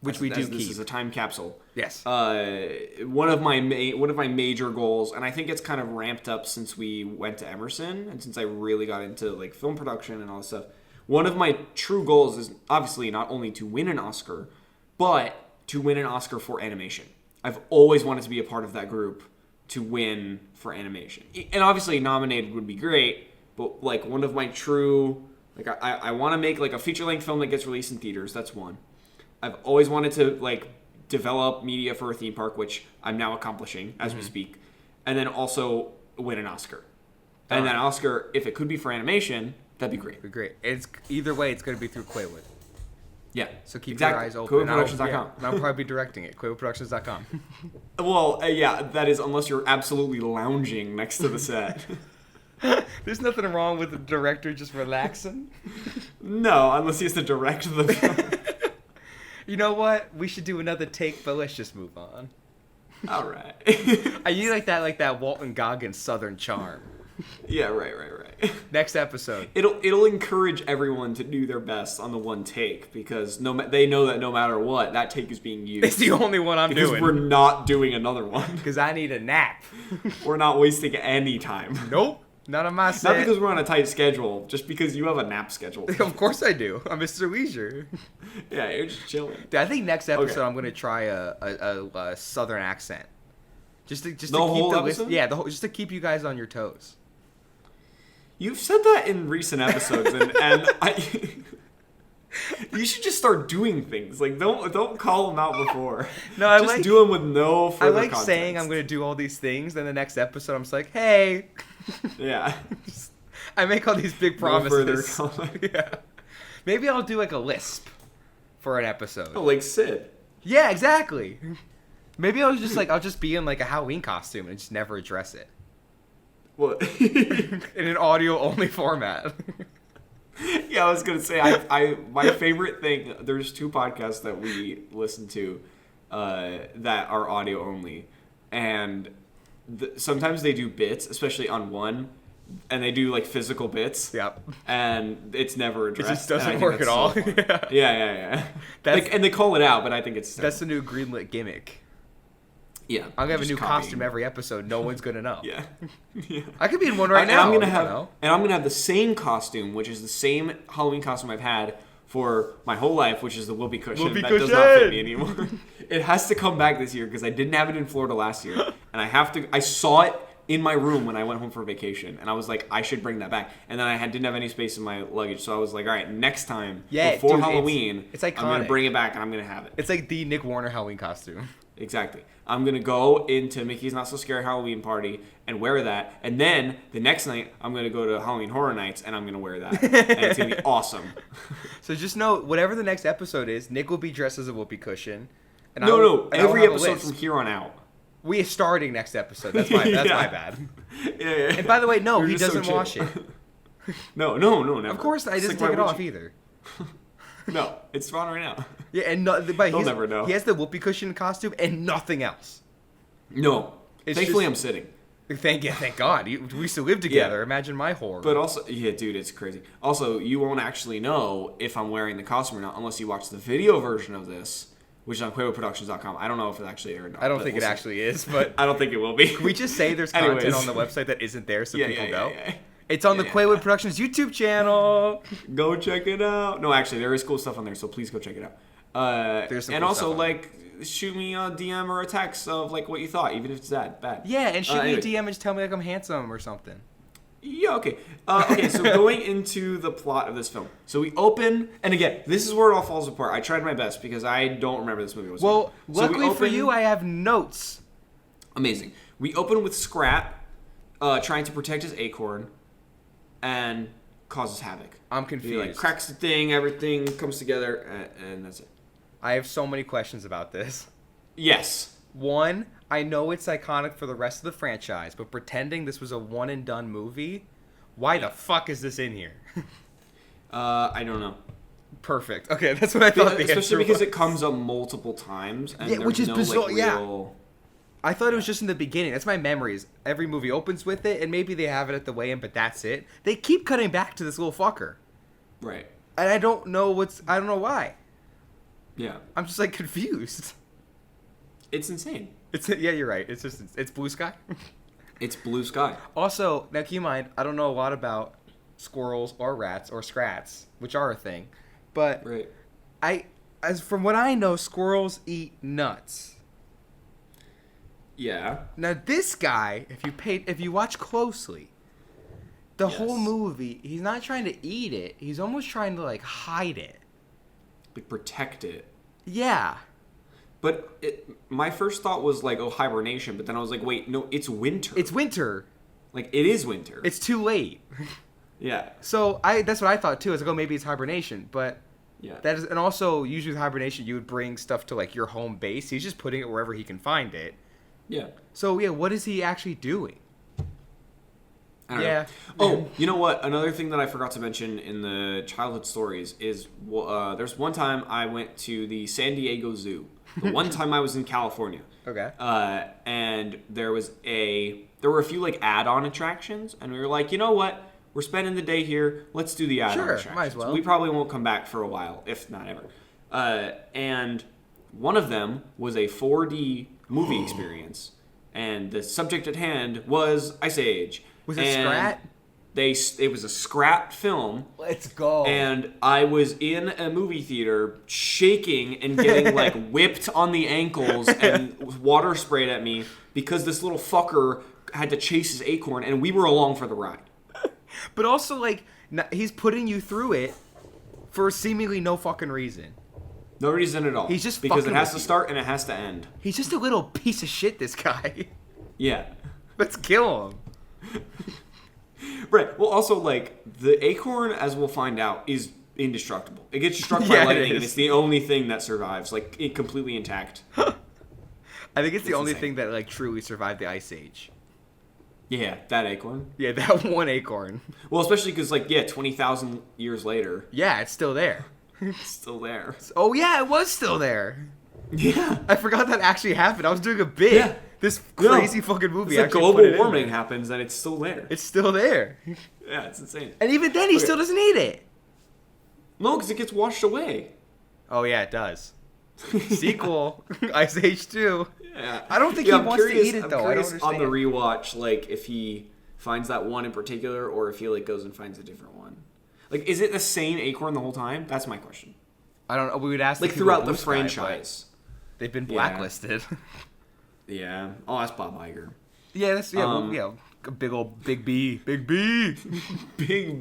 which we do keep. This is a time capsule. Yes. One of my major goals, and I think it's kind of ramped up since we went to Emerson and since I really got into like film production and all this stuff. One of my true goals is obviously not only to win an Oscar, but to win an Oscar for animation. I've always wanted to be a part of that group to win for animation. And obviously nominated would be great, but like one of my true, like I want to make like a feature-length film that gets released in theaters. That's one. I've always wanted to like develop media for a theme park, which I'm now accomplishing as we speak, and then also win an Oscar. And that Oscar, if it could be for animation, that'd be great. It'd be great. It's either way, it's going to be through Quaywood. Yeah. So keep exactly. your eyes open. QuaywoodProductions.com. And I'll probably be directing it. QuaywoodProductions.com. Well, yeah, that is unless you're absolutely lounging next to the set. There's nothing wrong with the director just relaxing. No, unless he has to direct the film. You know what? We should do another take, but let's just move on. All right. I you like that Walton Goggins Southern charm. Yeah, right. Next episode. It'll encourage everyone to do their best on the one take because they know that no matter what, that take is being used. It's the only one I'm because doing. we're not doing another one. Because I need a nap. We're not wasting any time. Nope. None of my set. Not because we're on a tight schedule, just because you have a nap schedule. Of course I do. I'm Mr. Leisure. Yeah, you're just chilling. Dude, I think next episode Okay. I'm gonna try a southern accent. Just to keep whole the episode? just to keep you guys on your toes. You've said that in recent episodes, and you should just start doing things. Like don't call them out before. No, I just like do them with no further I like context. saying I'm gonna do all these things, then the next episode I'm just like, hey. Yeah. I make all these big No further promises. comment. Yeah. Maybe I'll do like a lisp for an episode. Oh, like Sid. Yeah, exactly. Maybe I'll just be in like a Halloween costume and just never address it. What? In an audio only format. Yeah, I was gonna say I my favorite thing. There's two podcasts that we listen to that are audio only, and sometimes they do bits, especially on one, and they do like physical bits. Yep. And it's never addressed. It just doesn't work at all. So yeah. That's, and they call it out, but I think it's that's the new Greenlit gimmick. Yeah. I'm gonna have a just new copying. costume every episode. No one's gonna know. Yeah. I could be in one right And now. I'm gonna you have know. and I'm gonna have the same costume, which is the same Halloween costume I've had for my whole life, which is the whoopee cushion Whoopee that does not fit me anymore. It has to come back this year because I didn't have it in Florida last year, and I saw it in my room when I went home for vacation, and I was like, I should bring that back. And then I didn't have any space in my luggage, so I was like, all right, next time before dude, Halloween, it's I'm gonna iconic. bring it back and I'm gonna have it. It's like the Nick Warner Halloween costume. exactly. I'm going to go into Mickey's Not So Scary Halloween Party and wear that. And then the next night, I'm going to go to Halloween Horror Nights and I'm going to wear that. And it's going to be awesome. So just know, whatever the next episode is, Nick will be dressed as a whoopee cushion. And Every episode from here on out. We are starting next episode. That's my bad. Yeah. And by the way, no, You're he just so doesn't wash it. No, never. Of course, I It's didn't like, take why it would off you? either. No, it's on right now. Yeah, and but They'll never know. He has the whoopee cushion costume and nothing else. No. It's Thankfully, just- I'm sitting. Thank God. We used to live together. Yeah. Imagine my horror. But also, yeah, dude, it's crazy. Also, you won't actually know if I'm wearing the costume or not unless you watch the video version of this, which is on QuaywoodProductions.com. I don't know if it actually aired or not. I don't but think we'll it see. actually is, but I don't think it will be. can we just say there's content Anyways. on the website that isn't there so people know? Yeah. It's on the Yeah. Quaywood Productions YouTube channel. Go check it out. No, actually, there is cool stuff on there, so please go check it out. There's some and cool also, stuff on like, shoot me a DM or a text of, like, what you thought, even if it's that bad. Yeah, and shoot me a anyway. DM and just tell me like I'm handsome or something. Yeah, okay. Okay, so going into the plot of this film. So we open, and again, this is where it all falls apart. I tried my best because I don't remember this movie. Well, So we luckily for open- you, I have notes. Amazing. We open with Scrat trying to protect his acorn and causes havoc. I'm He, confused. like, cracks the thing, everything comes together, and that's it. I have so many questions about this. Yes. One, I know it's iconic for the rest of the franchise, but pretending this was a one and done movie, why the fuck is this in here? I don't know. Perfect. Okay, that's what I thought. The Especially answer because was. it comes up multiple times, and Yeah, there's which is no, bizarre, like, yeah. real... I thought it was just in the beginning. That's my memories. Every movie opens with it, and maybe they have it at the weigh-in, but that's it. They keep cutting back to this little fucker, Right. and I don't know why. Yeah. I'm just like confused. It's insane. Yeah, you're right. It's blue sky. It's blue sky. Also, now keep in mind, I don't know a lot about squirrels or rats or scrats, which are a thing, but Right. as from what I know, squirrels eat nuts. Yeah. Now this guy, if you watch closely, the whole Yes. movie, he's not trying to eat it. He's almost trying to like hide it. Like, protect it. Yeah. But my first thought was, like, oh, hibernation. But then I was like, wait, no, it's winter. It's winter. Like, it is winter. It's too late. Yeah. So that's what I thought too. I was like, oh, maybe it's hibernation, but Yeah. that is, and also usually with hibernation, you would bring stuff to like your home base. He's just putting it wherever he can find it. Yeah. So yeah, what is he actually doing? I don't Yeah. know. Oh, you know what? Another thing that I forgot to mention in the childhood stories is there's one time I went to the San Diego Zoo. The one time I was in California. Okay. And there were a few like add-on attractions, and we were like, you know what? We're spending the day here. Let's do the add-on Sure, attractions. might as well. We probably won't come back for a while, if not ever. And one of them was a 4D movie experience, and the subject at hand was Ice Age. Was it And Scrat? It was a Scrat film. Let's go. And I was in a movie theater shaking and getting like whipped on the ankles and water sprayed at me because this little fucker had to chase his acorn and we were along for the ride. But also, like, he's putting you through it for seemingly no fucking reason. No reason at all. He's just because fucking it has with to you. start and it has to end. He's just a little piece of shit, this guy. Yeah. Let's kill him. Right. Well, also, like, the acorn, as we'll find out, is indestructible. It gets struck Yeah, it by lightning, and is. it's the only thing that survives, like, completely intact. I think it's the only insane. thing that, like, truly survived the Ice Age. Yeah, that acorn. Yeah, that one acorn. Well, especially because, like, 20,000 years later, Yeah, it's still there. it's still there. Oh, yeah, it was still there. Yeah. I forgot that actually happened. I was doing a bit. Yeah. This No. crazy fucking movie It's like actually put global it in warming there. happens, and it's still there. It's still there. Yeah, it's insane. And even then, he Okay. still doesn't eat it. No, because it gets washed away. Oh, yeah, it does. Sequel, Ice Age 2. Yeah. I don't think he I'm wants to curious- eat it, I'm though. I don't curious on the understand. rewatch, like, if he finds that one in particular, or if he, like, goes and finds a different one. Like, is it the same acorn the whole time? That's my question. I don't know. We would ask Like, people throughout at the Blue Sky, but franchise. They've been Yeah. blacklisted. Yeah. Oh, that's Bob Iger. Yeah, that's a big B. Big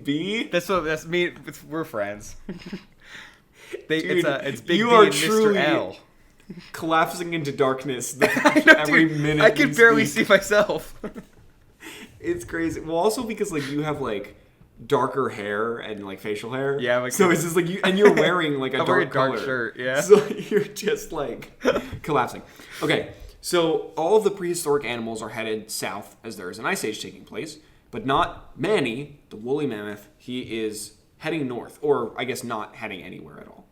B? That's me. We're friends. Dude, it's Big you B are and truly- Mr. L. collapsing into darkness I know, every dude, minute. I can you barely speak. see myself. It's crazy. Well, also because like you have like darker hair and like facial hair. Yeah, like, so it's just like you, and you're wearing like a I'm wearing dark a dark color. shirt, yeah. So you're just like collapsing. Okay, so all of the prehistoric animals are headed south as there is an ice age taking place, but not Manny, the woolly mammoth. He is heading north, or I guess not heading anywhere at all.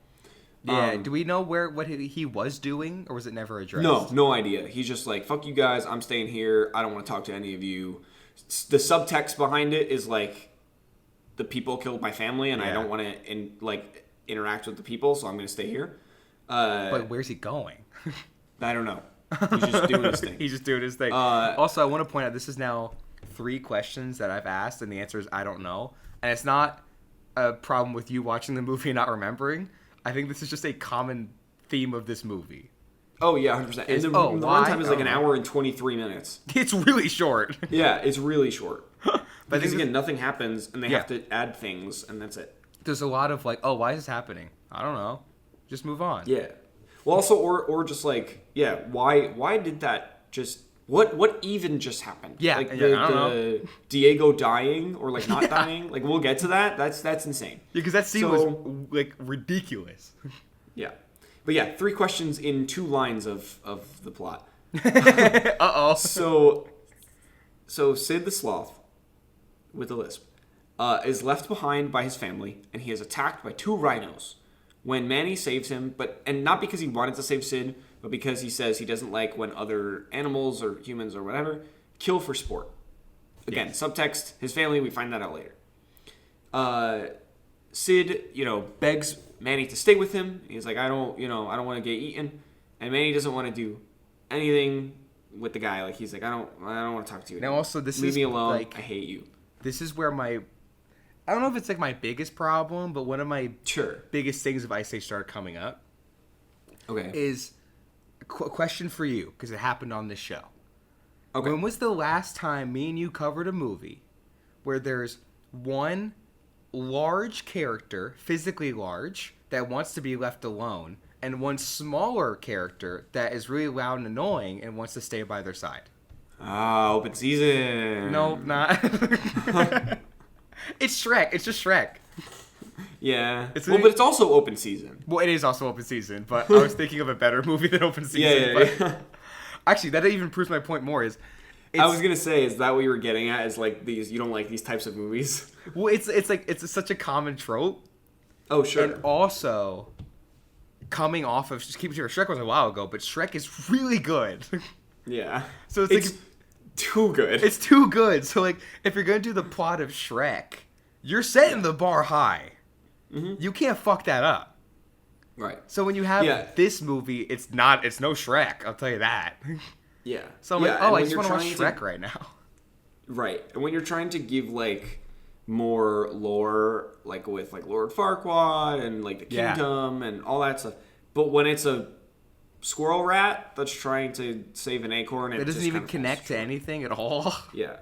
Yeah, do we know what he was doing, or was it never addressed? No idea. He's just like, fuck you guys, I'm staying here. I don't want to talk to any of you. The subtext behind it is like, the people killed my family, and I don't want to interact with the people, so I'm going to stay here. But where's he going? I don't know. He's just doing his thing. He's just doing his thing. Also, I want to point out, this is now 3 questions that I've asked, and the answer is I don't know. And it's not a problem with you watching the movie and not remembering. I think this is just a common theme of this movie. Oh, yeah, 100%. And the runtime is like an hour and 23 minutes. It's really short. Yeah, it's really short. But because, again, nothing happens, and they have to add things, and that's it. There's a lot of like, oh, why is this happening? I don't know. Just move on. Yeah. Well, also, or just like, yeah, why did that just... What even just happened? Yeah, like I don't know. Diego dying or like not dying. Like we'll get to that. That's insane. Yeah, because that scene was like ridiculous. Yeah, but yeah, 3 questions in 2 lines of the plot. Uh-oh. So Sid the Sloth, with a lisp, is left behind by his family, and he is attacked by 2 rhinos. When Manny saves him, and not because he wanted to save Sid, but because he says he doesn't like when other animals or humans or whatever kill for sport. Again, subtext, his family, we find that out later. Sid, begs Manny to stay with him. He's like, I don't want to get eaten. And Manny doesn't want to do anything with the guy. Like, he's like, I don't want to talk to you anymore. Now also, this Leave is me alone. like, I hate you. This is where I don't know if it's like my biggest problem, but one of my biggest things of Ice Age started coming up. Okay. Is a question for you, because it happened on this show. Okay. When was the last time me and you covered a movie where there's one large character, physically large, that wants to be left alone, and one smaller character that is really loud and annoying and wants to stay by their side? Open season. No, not. It's Shrek. It's just Shrek. Yeah. But it's also open season. Well, it is also open season, but I was thinking of a better movie than open season. Yeah. Actually, that even proves my point more. I was gonna say, is that what you were getting at? Is like you don't like these types of movies? Well, it's such a common trope. Oh, sure. And also, coming off of Keep It Secret, Shrek was a while ago, but Shrek is really good. Yeah. So it's like too good. It's too good. So like, if you're gonna do the plot of Shrek, you're setting the bar high. Mm-hmm. You can't fuck that up. Right. So when you have this movie, it's no Shrek. I'll tell you that. Yeah. So I'm like, I just want to watch Shrek right now. Right. And when you're trying to give like more lore, like with like Lord Farquaad and like the kingdom and all that stuff, but when it's a squirrel rat that's trying to save an acorn, it doesn't even connect to anything at all. Yeah.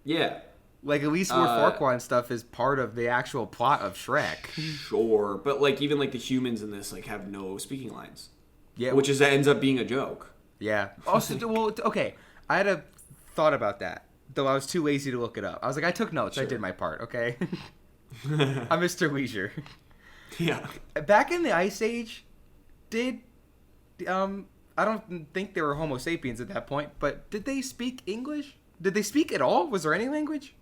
Yeah. Like, at least Lord Farquaad and stuff is part of the actual plot of Shrek. Sure, but like even like the humans in this like have no speaking lines. Yeah, which ends up being a joke. Yeah. Also, well, okay, I had a thought about that, though I was too lazy to look it up. I was like, I took notes. Sure. I did my part. Okay. I'm Mr. Leisure. Yeah. Back in the Ice Age, I don't think they were Homo sapiens at that point, but did they speak English? Did they speak at all? Was there any language?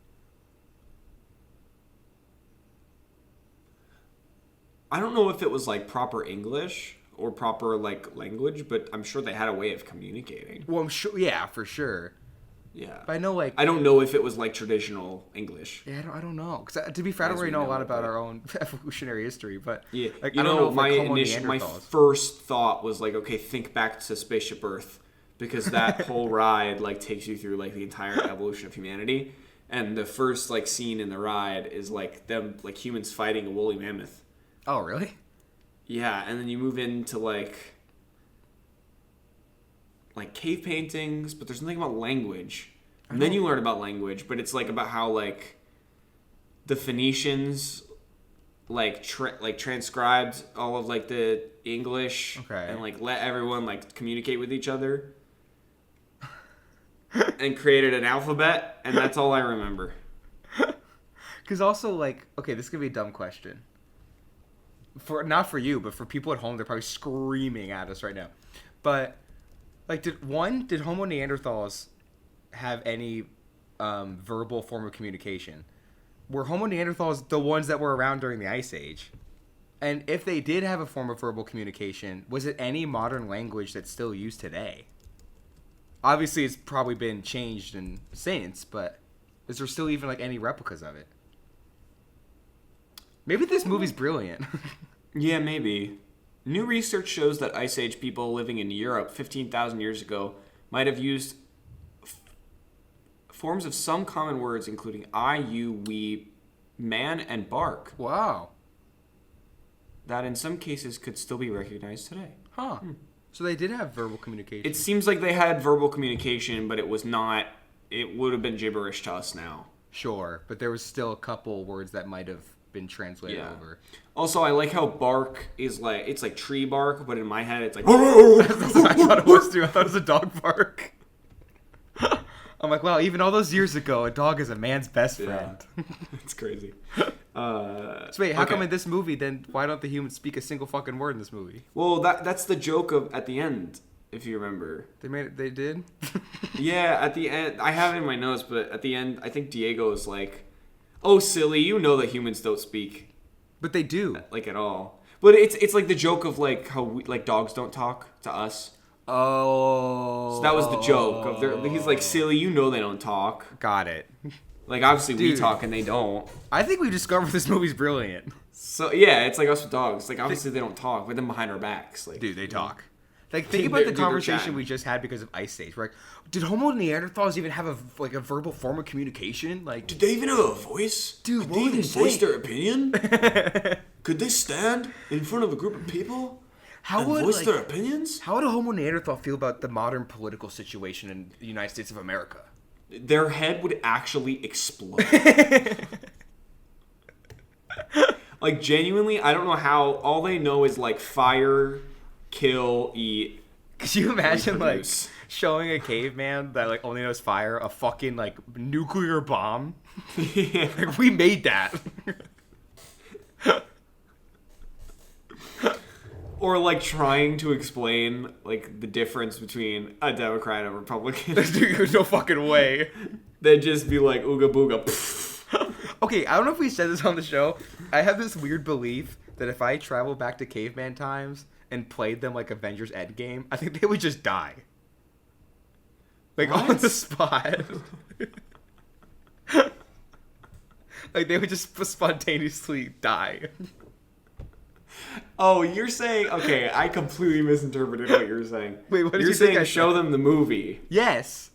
I don't know if it was like proper English or proper like language, but I'm sure they had a way of communicating. Well, I'm sure. Yeah, for sure. Yeah. But I know, like, I don't know if it was like traditional English. Yeah, I don't know. Because to be fair, I don't really know a lot about our own evolutionary history. But yeah, like, I don't know. My first thought was like, okay, think back to Spaceship Earth, because that whole ride like takes you through like the entire evolution of humanity, and the first like scene in the ride is like them like humans fighting a woolly mammoth. Oh, really? Yeah, and then you move into like cave paintings, but there's nothing about language. And then you learn about language, but it's like about how like the Phoenicians like transcribed all of like the English and like let everyone like communicate with each other and created an alphabet, and that's all I remember. Because also, like, okay, this could be a dumb question. Not for you, but for people at home, they're probably screaming at us right now. But, like, did Homo neanderthals have any verbal form of communication? Were Homo neanderthals the ones that were around during the Ice Age? And if they did have a form of verbal communication, was it any modern language that's still used today? Obviously, it's probably been changed since, but is there still even, like, any replicas of it? Maybe this movie's brilliant. Yeah, maybe. New research shows that Ice Age people living in Europe 15,000 years ago might have used forms of some common words, including I, you, we, man, and bark. Wow. That in some cases could still be recognized today. Huh. So they did have verbal communication. It seems like they had verbal communication, but it was not... It would have been gibberish to us now. Sure, but there was still a couple words that might have been translated over. Also, I like how bark is like... It's like tree bark, but in my head it's like... That's what I thought it was too. I thought it was a dog bark. I'm like, wow, even all those years ago, a dog is a man's best friend. It's crazy. So wait, how come in this movie, then, why don't the humans speak a single fucking word in this movie? Well, that's the joke of at the end, if you remember. They did? Yeah, at the end, I have it in my notes, but at the end, I think Diego is like, oh, silly, you know that humans don't speak. But they do. Like, at all. But it's like the joke of, like, how like dogs don't talk to us. Oh. So that was the joke. He's like, silly, you know they don't talk. Got it. Like, obviously we talk and they don't. I think we discovered this movie's brilliant. So, yeah, it's like us with dogs. Like, obviously they don't talk, but then behind our backs. Like, dude, they talk. Like, think about the conversation we just had because of Ice Age. We're like, did Homo neanderthals even have a verbal form of communication? Like, did they even have a voice? Dude, could they even voice their opinion? Could they stand in front of a group of people and voice their opinions? How would a Homo neanderthal feel about the modern political situation in the United States of America? Their head would actually explode. Like, genuinely, I don't know how. All they know is, like, fire, kill, eat. Could you imagine, reproduce. Like, showing a caveman that, like, only knows fire a fucking, like, nuclear bomb? Yeah. Like, we made that. Or, like, trying to explain, like, the difference between a Democrat and a Republican. There's no fucking way. They'd just be like, ooga booga. Okay, I don't know if we said this on the show. I have this weird belief that if I travel back to caveman times and played them like Avengers Endgame, I think they would just die. Like, what? On the spot. Like, they would just spontaneously die. Oh, you're saying... Okay, I completely misinterpreted what you were saying. Wait, what did you're you think saying I show said? them the movie. Yes.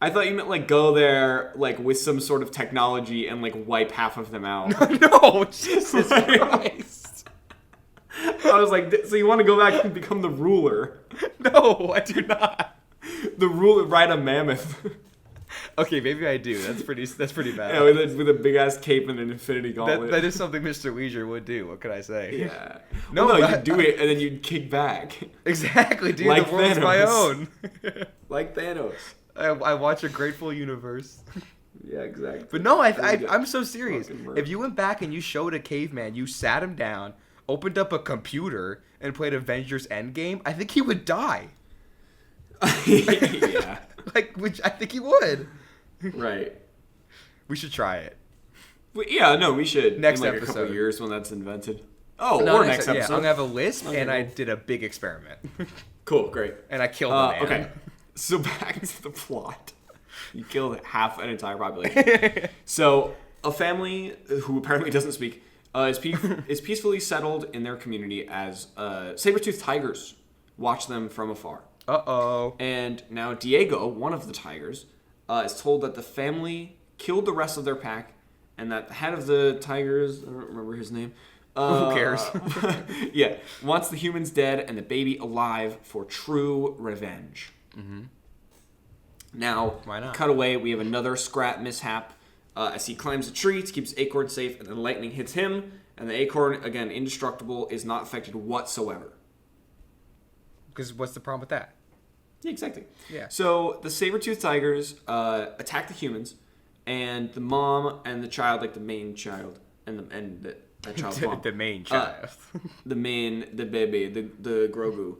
I thought you meant, like, go there, like, with some sort of technology and, like, wipe half of them out. No, Jesus Christ. I was like, so you want to go back and become the ruler? No, I do not. The ruler, ride a mammoth. Okay, maybe I do. That's pretty bad. Yeah, with a big-ass cape and an infinity gauntlet. That is something Mr. Leisure would do. What could I say? Yeah. No, you'd do it, and then you'd kick back. Exactly, dude. Like the world's Thanos. my own. Like Thanos. I watch a grateful universe. Yeah, exactly. But no, I'm so serious. If you went back and you showed a caveman, you sat him down, opened up a computer, and played Avengers Endgame, I think he would die. Yeah. Like, which I think he would. Right. We should try it. Yeah, no, we should. Next in, like, episode. a couple years when that's invented. Oh, no, or next episode. Yeah, I'm gonna have a lisp, and I did a big experiment. Cool, great. And I killed a man. Okay, so back to the plot. You killed half an entire population. So, a family who apparently doesn't speak is peacefully settled in their community as saber-toothed tigers watch them from afar. Uh-oh. And now Diego, one of the tigers, is told that the family killed the rest of their pack, and that the head of the tigers, I don't remember his name. Who cares? Yeah, wants the humans dead and the baby alive for true revenge. Mm-hmm. Now, why not? Cut away, we have another Scrat mishap as he climbs a tree to keep his acorn safe, and then lightning hits him, And the acorn, again, indestructible, is not affected whatsoever. Because what's the problem with that? Yeah, exactly. Yeah. So the saber-toothed tigers attack the humans, and the mom and the child, like the main child, and that child's mom. The main child. The baby, the Grogu.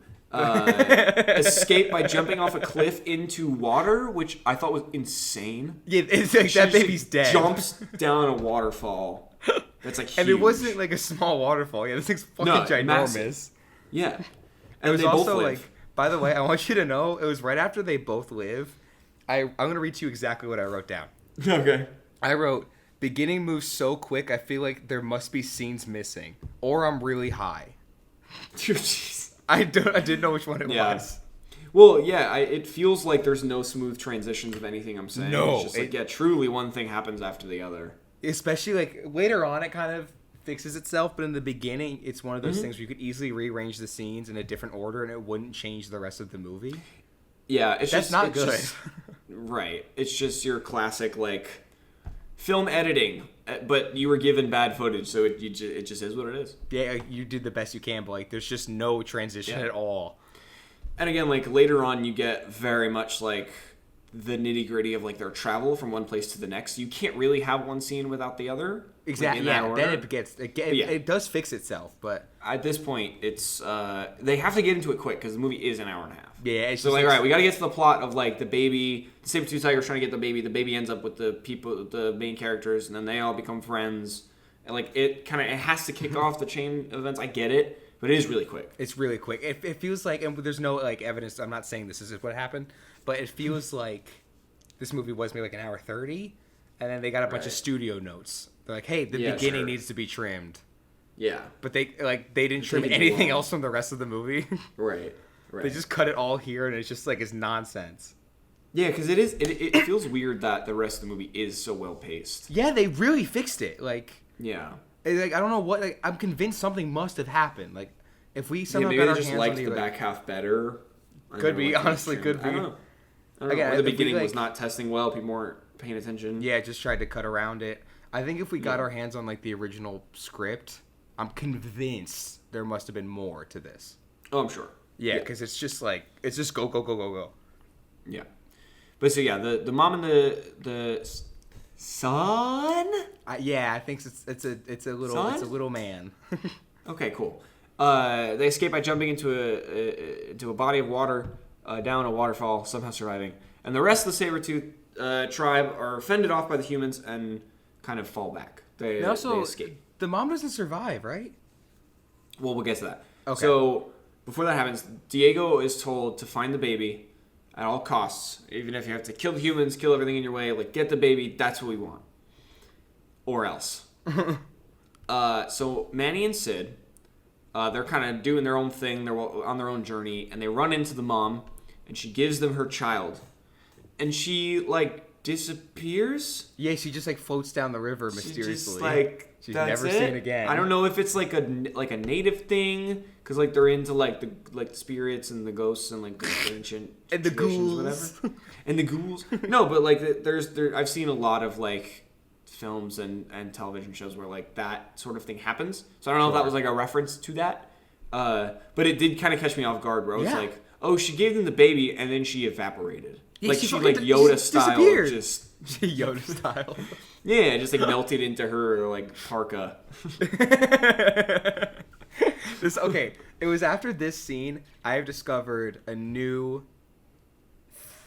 Escape by jumping off a cliff into water, which I thought was insane. Yeah, it's like that baby's dead. Jumps down a waterfall. That's like huge. And it wasn't like a small waterfall. Yeah, this thing's fucking ginormous. Massive. Yeah. And it was also like, by the way, I want you to know, it was right after they both live. I'm going to read to you exactly what I wrote down. Okay. I wrote, beginning moves so quick, I feel like there must be scenes missing. Or I'm really high. Jeez. I didn't know which one it was. Well, yeah, it feels like there's no smooth transitions of anything I'm saying. No. It's just like, truly one thing happens after the other. Especially, like, later on, it kind of fixes itself, but in the beginning, it's one of those things where you could easily rearrange the scenes in a different order, and it wouldn't change the rest of the movie. Yeah, That's not good. Right. It's just your classic, like, film editing, but you were given bad footage, so it just is what it is. Yeah, you did the best you can, but, like, there's just no transition at all. And again, like, later on, you get very much, like, the nitty-gritty of, like, their travel from one place to the next. You can't really have one scene without the other. Exactly. Like, yeah, then it does fix itself, but at this point, it's they have to get into it quick because the movie is an hour and a half. Yeah, it's so like, all right, we got to get to the plot of like the baby, the saber-tooth tiger's trying to get the baby. The baby ends up with the people, the main characters, and then they all become friends. And like it has to kick off the chain of events. I get it, but it is really quick. It's really quick. It feels like, and there's no like evidence. I'm not saying this is what happened, but it feels like this movie was maybe like an hour 30, and then they got a bunch of studio notes. They're like, hey, the beginning needs to be trimmed. Yeah. But they didn't trim anything else from the rest of the movie. Right. They just cut it all here, and it's just like it's nonsense. Yeah, because it feels weird that the rest of the movie is so well paced. Yeah, they really fixed it. Like, yeah. Like, I don't know what. Like, I'm convinced something must have happened. Like, if we somehow maybe got they our just hands liked on the back half better. Could be, honestly, could be. I don't know. Again, or the beginning was not testing well. People weren't paying attention. Yeah, just tried to cut around it. I think if we got our hands on like the original script, I'm convinced there must have been more to this. Oh, I'm sure. Yeah, because it's just like it's just go. Yeah, but so yeah, the mom and the son. I think it's a little man. Okay, cool. They escape by jumping into a body of water down a waterfall, somehow surviving, and the rest of the saber-tooth tribe are fended off by the humans and kind of fall back. They escape. The mom doesn't survive, right? Well, we'll get to that. Okay. So before that happens, Diego is told to find the baby at all costs, even if you have to kill the humans, kill everything in your way. Like, get the baby. That's what we want, or else. So Manny and Sid, they're kind of doing their own thing. They're on their own journey, and they run into the mom, and she gives them her child, and she like disappears. Yeah, she just like floats down the river mysteriously. Just, like, she's never seen again. I don't know if it's like a native thing, because like they're into like the spirits and the ghosts and like the ancient and the ghouls, whatever, and the ghouls. No, but like I've seen a lot of like films and television shows where like that sort of thing happens. So I don't know if that was like a reference to that, but it did kind of catch me off guard. Where I was like, oh, she gave them the baby and then she evaporated. Yeah, like she like Yoda style, just Yoda style. Yeah, just like melted into her like parka. It was after this scene I have discovered a new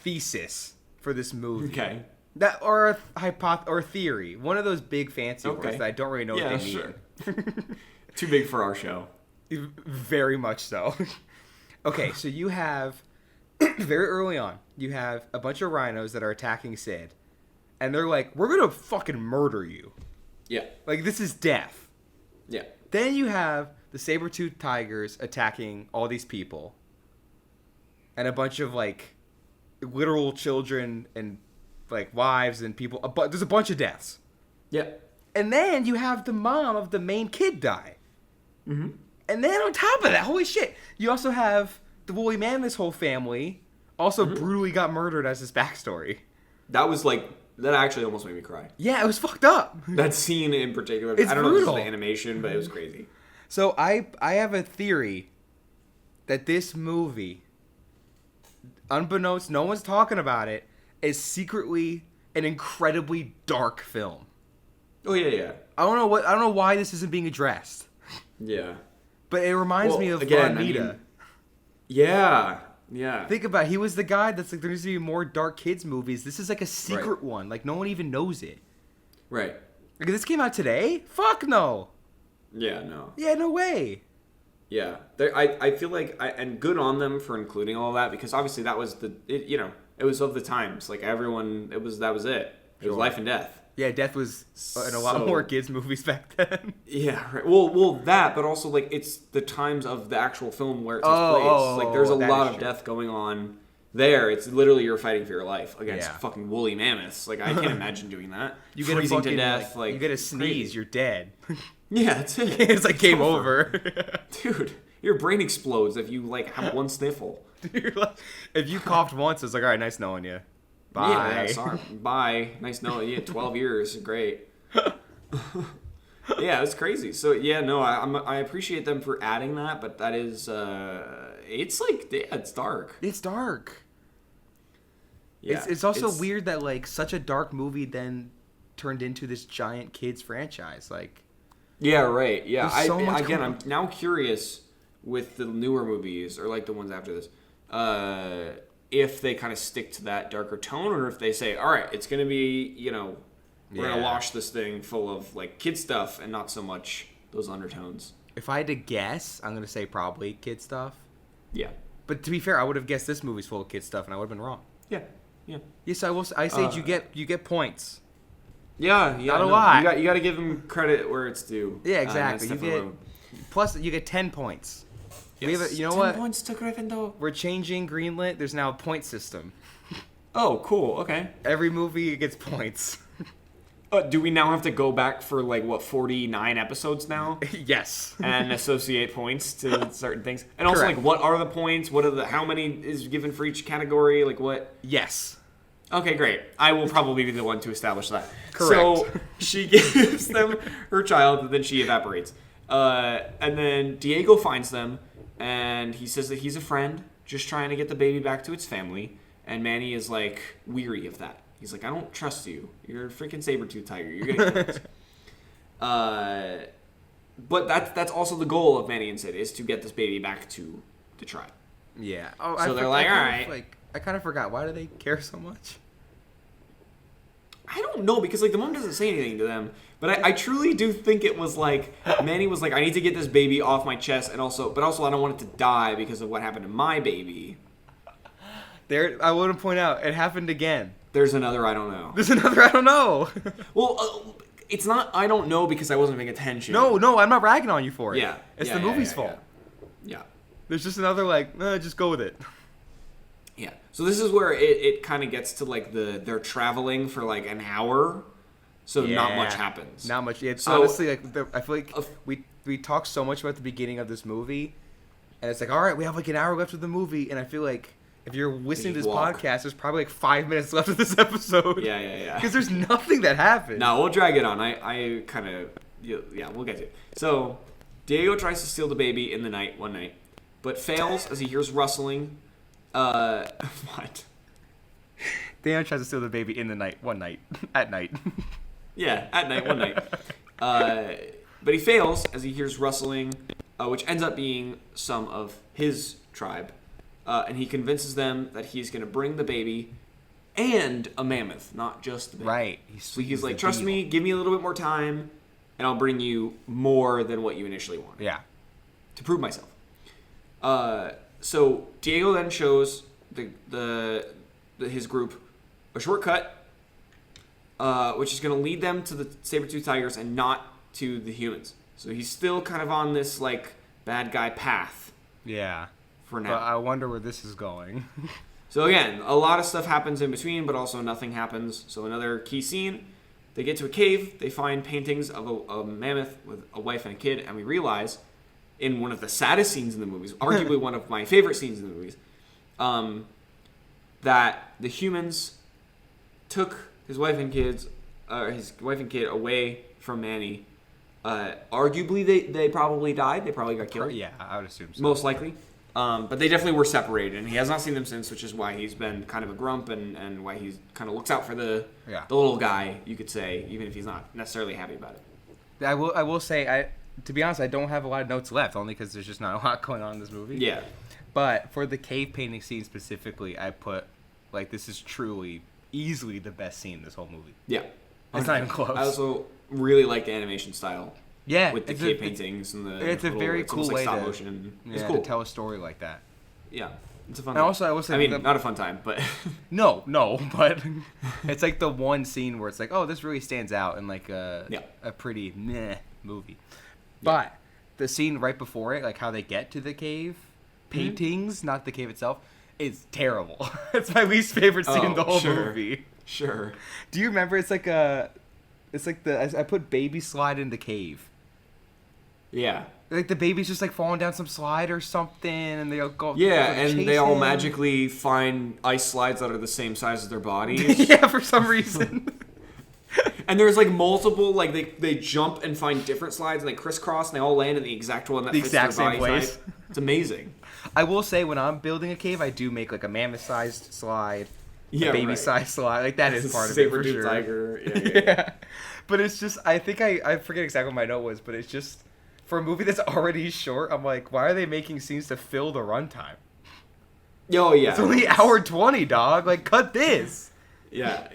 thesis for this movie. Okay. That or a theory, one of those big fancy words that I don't really know what they mean. Sure. Too big for our show. Very much so. Okay, so you have very early on, you have a bunch of rhinos that are attacking Sid, and they're like, "We're gonna fucking murder you." Yeah. Like, this is death. Yeah. Then you have the saber-toothed tigers attacking all these people, and a bunch of like literal children and like wives and people. But there's a bunch of deaths. Yeah. And then you have the mom of the main kid die. Mm-hmm. And then on top of that, holy shit, you also have the woolly mammoth's whole family also brutally got murdered as his backstory. That was like that actually almost made me cry. Yeah, it was fucked up. That scene in particular. It's I don't brutal. know if it's the animation, but it was crazy. So I have a theory that this movie, unbeknownst, no one's talking about it, is secretly an incredibly dark film. Oh yeah. I don't know why this isn't being addressed. Yeah. But it reminds me of Anita. Yeah. Think about it. He was the guy that's like, there's going to be more dark kids movies. This is like a secret one. Like, no one even knows it. Right. Like, this came out today? Fuck no. Yeah, no. Yeah, no way. Yeah. I feel like, and good on them for including all that, because obviously that was it was of the times. Like, everyone, that was it. It was life and death. Yeah, death was in a lot more kids' movies back then. Yeah, right. Well, that, but also, like, it's the times of the actual film where it takes place. Like, there's a lot of death going on there. It's literally you're fighting for your life against fucking woolly mammoths. Like, I can't imagine doing that. You get freezing to death. like you get a sneeze, crazy. You're dead. Yeah, that's it. It's like game over. Dude, your brain explodes if you, like, have one sniffle. If you coughed once, it's like, all right, nice knowing you. Bye. Yeah, sorry. Bye. Nice knowing you. 12 years. Great. Yeah, it's crazy. So, yeah, no, I appreciate them for adding that, but that is, it's like, yeah, it's dark. It's dark. Yeah. It's also weird that, like, such a dark movie then turned into this giant kids franchise. Like, yeah, right. Yeah. I'm now curious with the newer movies, or like the ones after this, if they kind of stick to that darker tone, or if they say, all right, it's going to be, we're going to wash this thing full of, like, kid stuff and not so much those undertones. If I had to guess, I'm going to say probably kid stuff. Yeah. But to be fair, I would have guessed this movie's full of kid stuff, and I would have been wrong. Yeah. Yeah. Yes, I will. I say you get points. Yeah. Not a lot. You got to give them credit where it's due. Yeah, exactly. Plus you get 10 points. Yes. You know what? 10 points to Gryffindor. We're changing Greenlit. There's now a point system. Oh, cool. Okay. Every movie gets points. Do we now have to go back for, like, 49 episodes now? Yes. And associate points to certain things? And also, like, what are the points? How many is given for each category? Like, what? Yes. Okay, great. I will probably be the one to establish that. Correct. So, she gives them her child, and then she evaporates. And then Diego finds them, and he says that he's a friend, just trying to get the baby back to its family. And Manny is, like, weary of that. He's like, I don't trust you. You're a freaking saber-tooth tiger. You're going to kill us. But that's also the goal of Manny and Sid, is to get this baby back to the tribe. Yeah. So they're like, all right. I kind of forgot. Why do they care so much? I don't know, because, like, the mom doesn't say anything to them. But I truly do think it was, like, Manny was like, I need to get this baby off my chest, but also I don't want it to die because of what happened to my baby. I want to point out, it happened again. There's another I don't know. There's another I don't know. Well, it's not I don't know because I wasn't paying attention. No, I'm not ragging on you for it. Yeah. It's the movie's fault. Yeah. There's just another, like, just go with it. Yeah. So this is where it kind of gets to, like, they're traveling for, like, an hour, so not much happens. Not much. It's honestly, like, I feel like we talk so much about the beginning of this movie, and it's like, all right, we have, like, an hour left of the movie, and I feel like if you're listening to this podcast, there's probably, like, 5 minutes left of this episode. Yeah. Because there's nothing that happens. No, we'll drag it on. I kind of, we'll get to it. So, Diego tries to steal the baby in the night, one night, but fails as he hears rustling. What? Diego tries to steal the baby in the night, one night, at night. Yeah, at night, one night. But he fails as he hears rustling, which ends up being some of his tribe. And he convinces them that he's going to bring the baby and a mammoth, not just the baby. Right. So he's like, trust me, give me a little bit more time, and I'll bring you more than what you initially wanted. Yeah. To prove myself. So Diego then shows his group a shortcut, which is going to lead them to the saber-tooth tigers and not to the humans. So he's still kind of on this, like, bad guy path. Yeah. For now. But I wonder where this is going. So again, a lot of stuff happens in between, but also nothing happens. So another key scene, they get to a cave, they find paintings of a mammoth with a wife and a kid, and we realize, in one of the saddest scenes in the movies, arguably one of my favorite scenes in the movies, that the humans took his wife and kid away from Manny. Arguably, they probably died. They probably got killed. Yeah, I would assume so. Most likely. But they definitely were separated, and he has not seen them since, which is why he's been kind of a grump and why he kind of looks out for the little guy, you could say, even if he's not necessarily happy about it. I will say, to be honest, I don't have a lot of notes left, only because there's just not a lot going on in this movie. Yeah. But for the cave painting scene specifically, I put, like, this is truly, easily the best scene in this whole movie. Yeah. It's not even close. I also really like the animation style. Yeah. With the cave paintings and the it's a very cool way stop motion. It's cool to tell a story like that. Yeah. It's a fun time. Also, I will say... not a fun time, but... No, but it's like the one scene where it's like, oh, this really stands out in like a pretty meh movie. But the scene right before it, like how they get to the cave paintings, not the cave itself, is terrible. It's my least favorite scene in the whole movie. Sure. Do you remember? It's like I put baby slide in the cave. Yeah. Like the baby's just like falling down some slide or something, and they all go. Yeah, and they all magically find ice slides that are the same size as their bodies. Yeah, for some reason. And there's like multiple, like they jump and find different slides, and they crisscross, and they all land in the exact one that fits their body type. It's amazing. I will say, when I'm building a cave, I do make like a mammoth-sized slide, a baby-sized slide. Like that is part of it for sure. Tiger. Yeah. But it's just, I think I forget exactly what my note was, but it's just, for a movie that's already short, I'm like, why are they making scenes to fill the runtime? Oh, yeah. It's only hour 20, dog. Like, cut this. Yeah,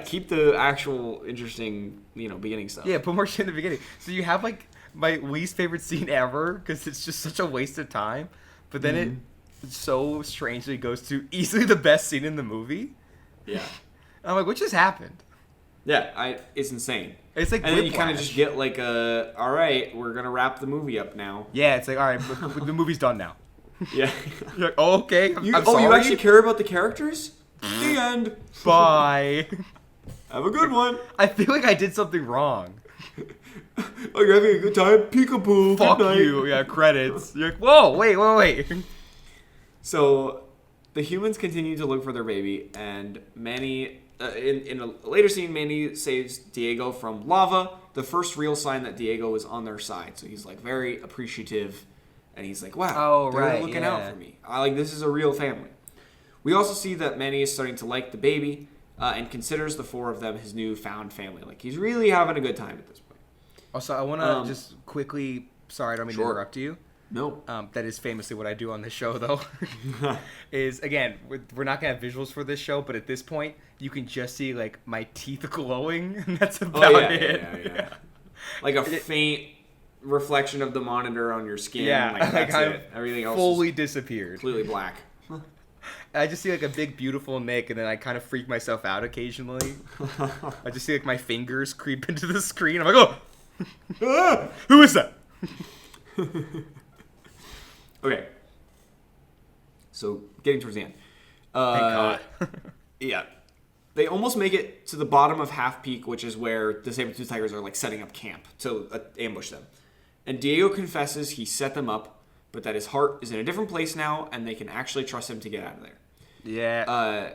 keep the actual interesting, beginning stuff. Yeah, put more shit in the beginning. So you have, like, my least favorite scene ever, because it's just such a waste of time. But then it so strangely goes to easily the best scene in the movie. Yeah. And I'm like, what just happened? Yeah, it's insane. It's like, and then you kind of just get like all right, we're gonna wrap the movie up now. Yeah, it's like, all right, the movie's done now. Yeah. You're like, oh, okay. I'm sorry. You actually care about the characters? The end. Bye. Have a good one. I feel like I did something wrong. Oh, you're having a good time? Peekaboo. Fuck you. Yeah, credits. You're like, whoa, wait. So, the humans continue to look for their baby, and Manny, in a later scene, Manny saves Diego from lava, the first real sign that Diego is on their side. So he's like very appreciative, and he's like, wow, they're looking out for me. This is a real family. We also see that Manny is starting to like the baby, and considers the four of them his newfound family. Like, he's really having a good time at this point. Also, I want to just quickly, sorry, I don't mean to interrupt you. No. That is famously what I do on this show, though. Is, again, we're not going to have visuals for this show, but at this point, you can just see, like, my teeth glowing, and that's about it. Yeah. Like a faint reflection of the monitor on your skin. Yeah. Like, that's it. Everything else fully is disappeared. Completely black. I just see, like, a big, beautiful Nick, and then I kind of freak myself out occasionally. I just see, like, my fingers creep into the screen. I'm like, oh! Who is that? Okay. So, getting towards the end. Thank God. Yeah. They almost make it to the bottom of Half Peak, which is where the saber-tooth tigers are, like, setting up camp to ambush them. And Diego confesses he set them up, but that his heart is in a different place now, and they can actually trust him to get out of there. Yeah.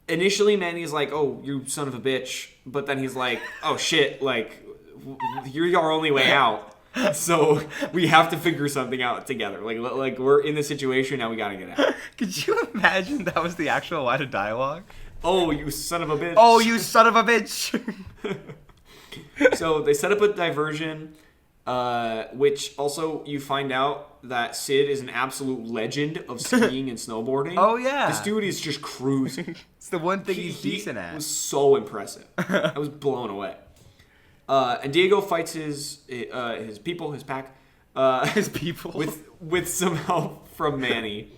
Initially, Manny's like, oh, you son of a bitch. But then he's like, oh, shit, like, you're our only way out. So we have to figure something out together. Like we're in this situation now. We gotta get out. Could you imagine that was the actual line of dialogue? Oh, you son of a bitch! Oh, you son of a bitch! So they set up a diversion, which also you find out that Sid is an absolute legend of skiing and snowboarding. Oh yeah, this dude is just cruising. It's the one thing he's decent at. It was so impressive. I was blown away. And Diego fights his people, his pack, his people, with some help from Manny.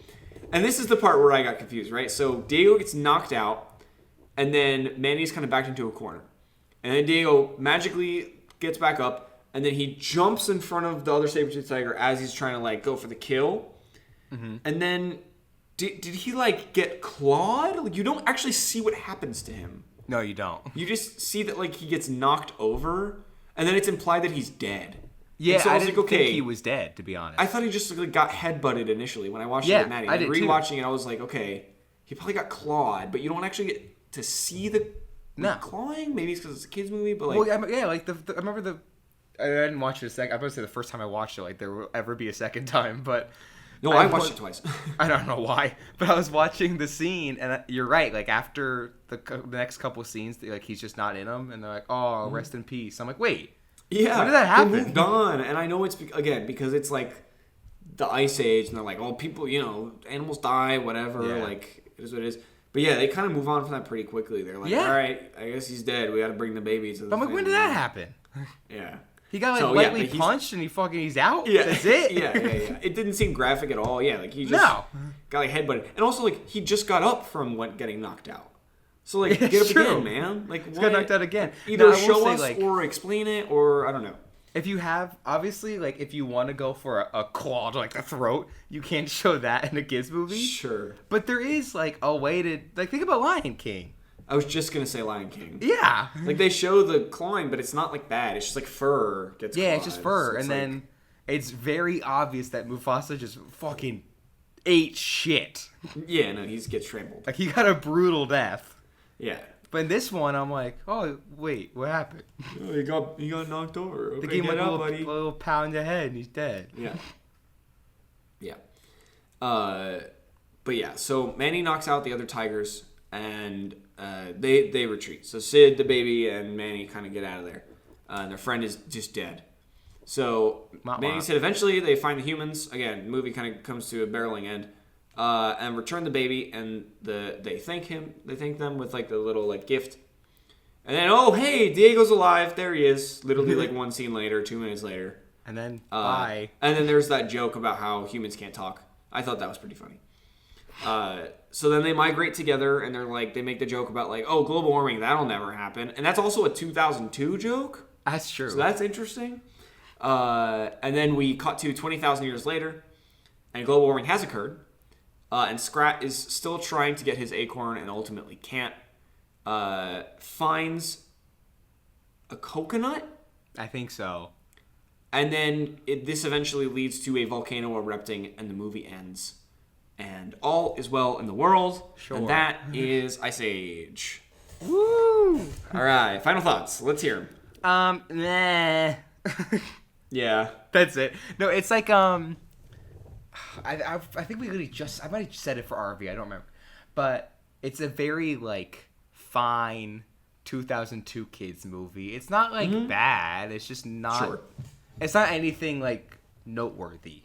And this is the part where I got confused, right? So Diego gets knocked out, and then Manny's kind of backed into a corner, and then Diego magically gets back up, and then he jumps in front of the other saber-tooth tiger as he's trying to like go for the kill, and then did he like get clawed? Like, you don't actually see what happens to him. No, you don't. You just see that like he gets knocked over, and then it's implied that he's dead. Yeah, so I didn't think he was dead, to be honest. I thought he just like, got headbutted initially when I watched it with Maddie. I did rewatching it, I was like, okay, he probably got clawed, but you don't actually get to see the clawing. Maybe it's because it's a kids movie, but like, well, yeah, like I remember I didn't watch it a second. I'm about to say the first time I watched it, like there will ever be a second time, but. No, I watched it twice. I don't know why, but I was watching the scene, and you're right. Like after the next couple of scenes, like he's just not in them, and they're like, "Oh, rest in peace." I'm like, "Wait, yeah, when did that happen?" They moved on, and I know it's again because it's like the Ice Age, and they're like, "Oh, people, animals die, whatever. Yeah. Like it is what it is." But yeah, they kind of move on from that pretty quickly. They're like, "All right, I guess he's dead. We got to bring the baby to the." I'm like, when did that happen? Yeah. He got lightly punched and he's out. Yeah, that's it. yeah. It didn't seem graphic at all. Yeah, like he just got like headbutted, and also like he just got up from getting knocked out. So like get up again, man. Like he got knocked out again. Either show us or explain it, or I don't know. If you have obviously like if you want to go for a claw to like the throat, you can't show that in a kids movie. Sure, but there is like a way to like think about Lion King. I was just gonna say Lion King. Yeah, like they show the clawing, but it's not like bad. It's just like fur gets. Yeah, clawed. it's just fur, so and then it's very obvious that Mufasa just fucking ate shit. Yeah, no, he gets trampled. Like he got a brutal death. Yeah, but in this one, I'm like, oh wait, what happened? Oh, he got knocked over. Okay, they gave him get a up, buddy. little pound in the head, and he's dead. Yeah. Yeah. But yeah, so Manny knocks out the other tigers, and they retreat. So Sid, the baby, and Manny kind of get out of there. And their friend is just dead. So Manny said eventually they find the humans. Again, the movie kind of comes to a barreling end. And return the baby, and they thank him. They thank them with like the little like gift. And then, oh hey, Diego's alive. There he is. Literally like one scene later, 2 minutes later. And then bye. And then there's that joke about how humans can't talk. I thought that was pretty funny. So then they migrate together, and they're like, they make the joke about like, oh, global warming, that'll never happen. And that's also a 2002 joke. That's true. So that's interesting. And then we cut to 20,000 years later, and global warming has occurred. And Scrat is still trying to get his acorn and ultimately can't. Finds a coconut? I think so. And then this eventually leads to a volcano erupting, and the movie ends. And all is well in the world. Sure. And that is Ice Age. Woo! All right, final thoughts. Let's hear them. Nah. Yeah. That's it. No, it's like, I think we literally I might have said it for RV, I don't remember. But it's a very, like, fine 2002 kids movie. It's not, like, bad. It's just not... Sure. It's not anything, like, noteworthy.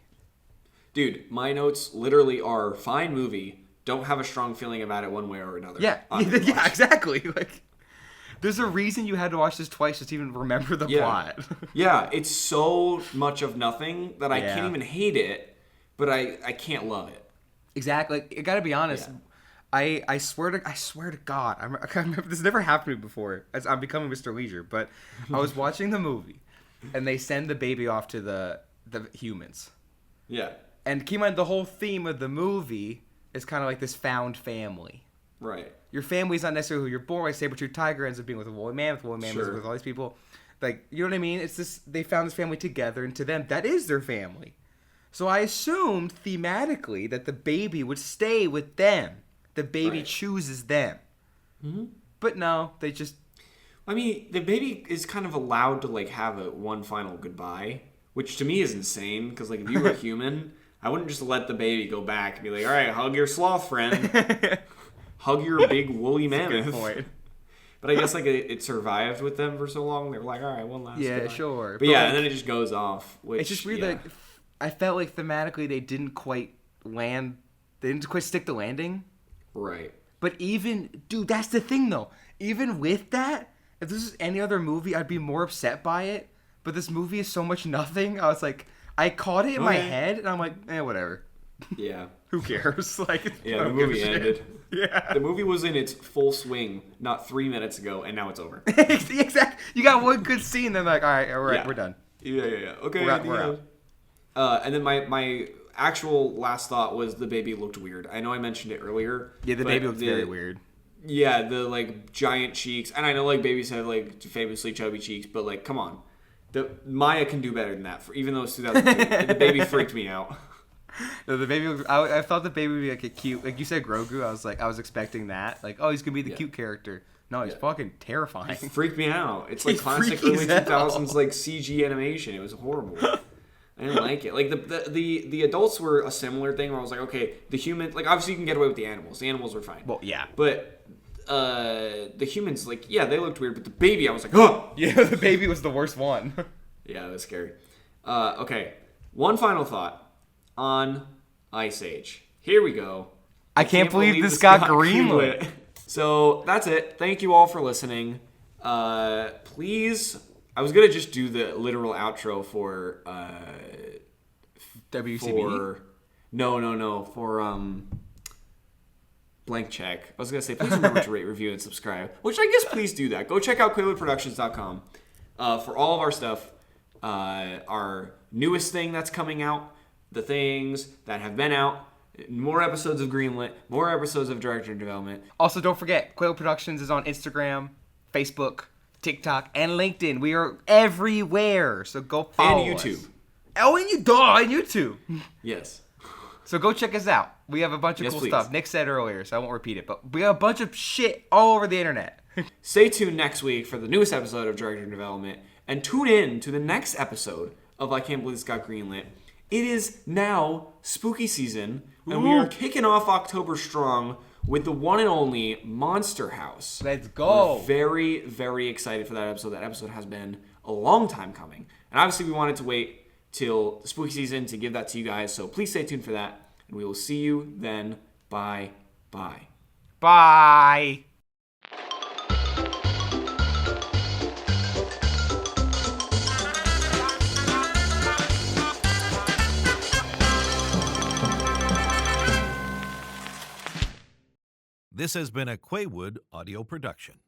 Dude, my notes literally are fine movie. Don't have a strong feeling about it one way or another. Yeah, yeah, exactly. Like, there's a reason you had to watch this twice just to even remember the plot. Yeah, it's so much of nothing that I can't even hate it, but I can't love it. Exactly. Like, I gotta be honest. Yeah. I swear to God, I remember, this never happened to me before. As I'm becoming Mr. Leisure, but I was watching the movie, and they send the baby off to the humans. Yeah. And keep in mind, the whole theme of the movie is kind of like this found family. Right. Your family's not necessarily who you're born with. Saber-tooth tiger ends up being with a woolly man. Sure. With all these people. Like, you know what I mean? It's this. They found this family together, and to them, that is their family. So I assumed thematically that the baby would stay with them. The baby chooses them. Mm-hmm. But no, they just... I mean, the baby is kind of allowed to, like, have one final goodbye, which to me is insane, because, like, if you were a human... I wouldn't just let the baby go back and be like, all right, hug your sloth friend. Hug your big woolly mammoth. Good point. But I guess like it survived with them for so long. They were like, all right, one last goodbye. Sure. But yeah, like, and then it just goes off. Which, it's just weird that I felt like thematically they didn't quite land. They didn't quite stick the landing. Right. But even, dude, that's the thing though. Even with that, if this is any other movie, I'd be more upset by it. But this movie is so much nothing. I was like... I caught it in my head, and I'm like, whatever. Yeah. Who cares? Like, yeah, the movie ended. Yeah. The movie was in its full swing not 3 minutes ago, and now it's over. Exactly. You got one good scene, then like, all right, we're done. Yeah. Okay, we're out. And then my actual last thought was the baby looked weird. I know I mentioned it earlier. Yeah, the baby looked very weird. Yeah, the like giant cheeks, and I know like babies have like famously chubby cheeks, but like, come on. Maya can do better than that, even though it's 2002. The baby freaked me out. No, the baby. I thought the baby would be like a cute, like you said, Grogu. I was expecting that. Like, oh, he's gonna be the cute character. No, he's fucking terrifying. It freaked me out. It's like He's classic freaky early as hell. 2000s like CG animation. It was horrible. I didn't like it. Like the adults were a similar thing where I was like, okay, the human, like obviously you can get away with the animals. The animals were fine. Well, yeah. But the humans, like, yeah, they looked weird. But the baby, I was like, oh. Yeah, the baby was the worst one. Yeah, that was scary. Okay, one final thought on Ice Age. Here we go. I can't believe this got greenlit. So that's it. Thank you all for listening. Please, I was gonna just do the literal outro for WCB. For blank check. I was gonna say please remember to rate, review, and subscribe. Which I guess please do that. Go check out QuaywoodProductions.com for all of our stuff. Our newest thing that's coming out, the things that have been out, more episodes of Greenlit, more episodes of Director Development. Also, don't forget, Quaywood Productions is on Instagram, Facebook, TikTok, and LinkedIn. We are everywhere, so go follow And us. YouTube. Oh, and YouTube. Yes. So go check us out. We have a bunch of Yes, cool please. stuff. Nick said earlier, so I won't repeat it, but we have a bunch of shit all over the internet. Stay tuned next week for the newest episode of Director Development, and tune in to the next episode of I Can't Believe This Got Greenlit. It is now spooky season, and we are kicking off October strong with the one and only Monster House. Let's go. We're very, very excited for that episode. That episode has been a long time coming. And obviously we wanted to wait till the spooky season to give that to you guys, so please stay tuned for that. And we will see you then. Bye. Bye. Bye. This has been a Quaywood audio production.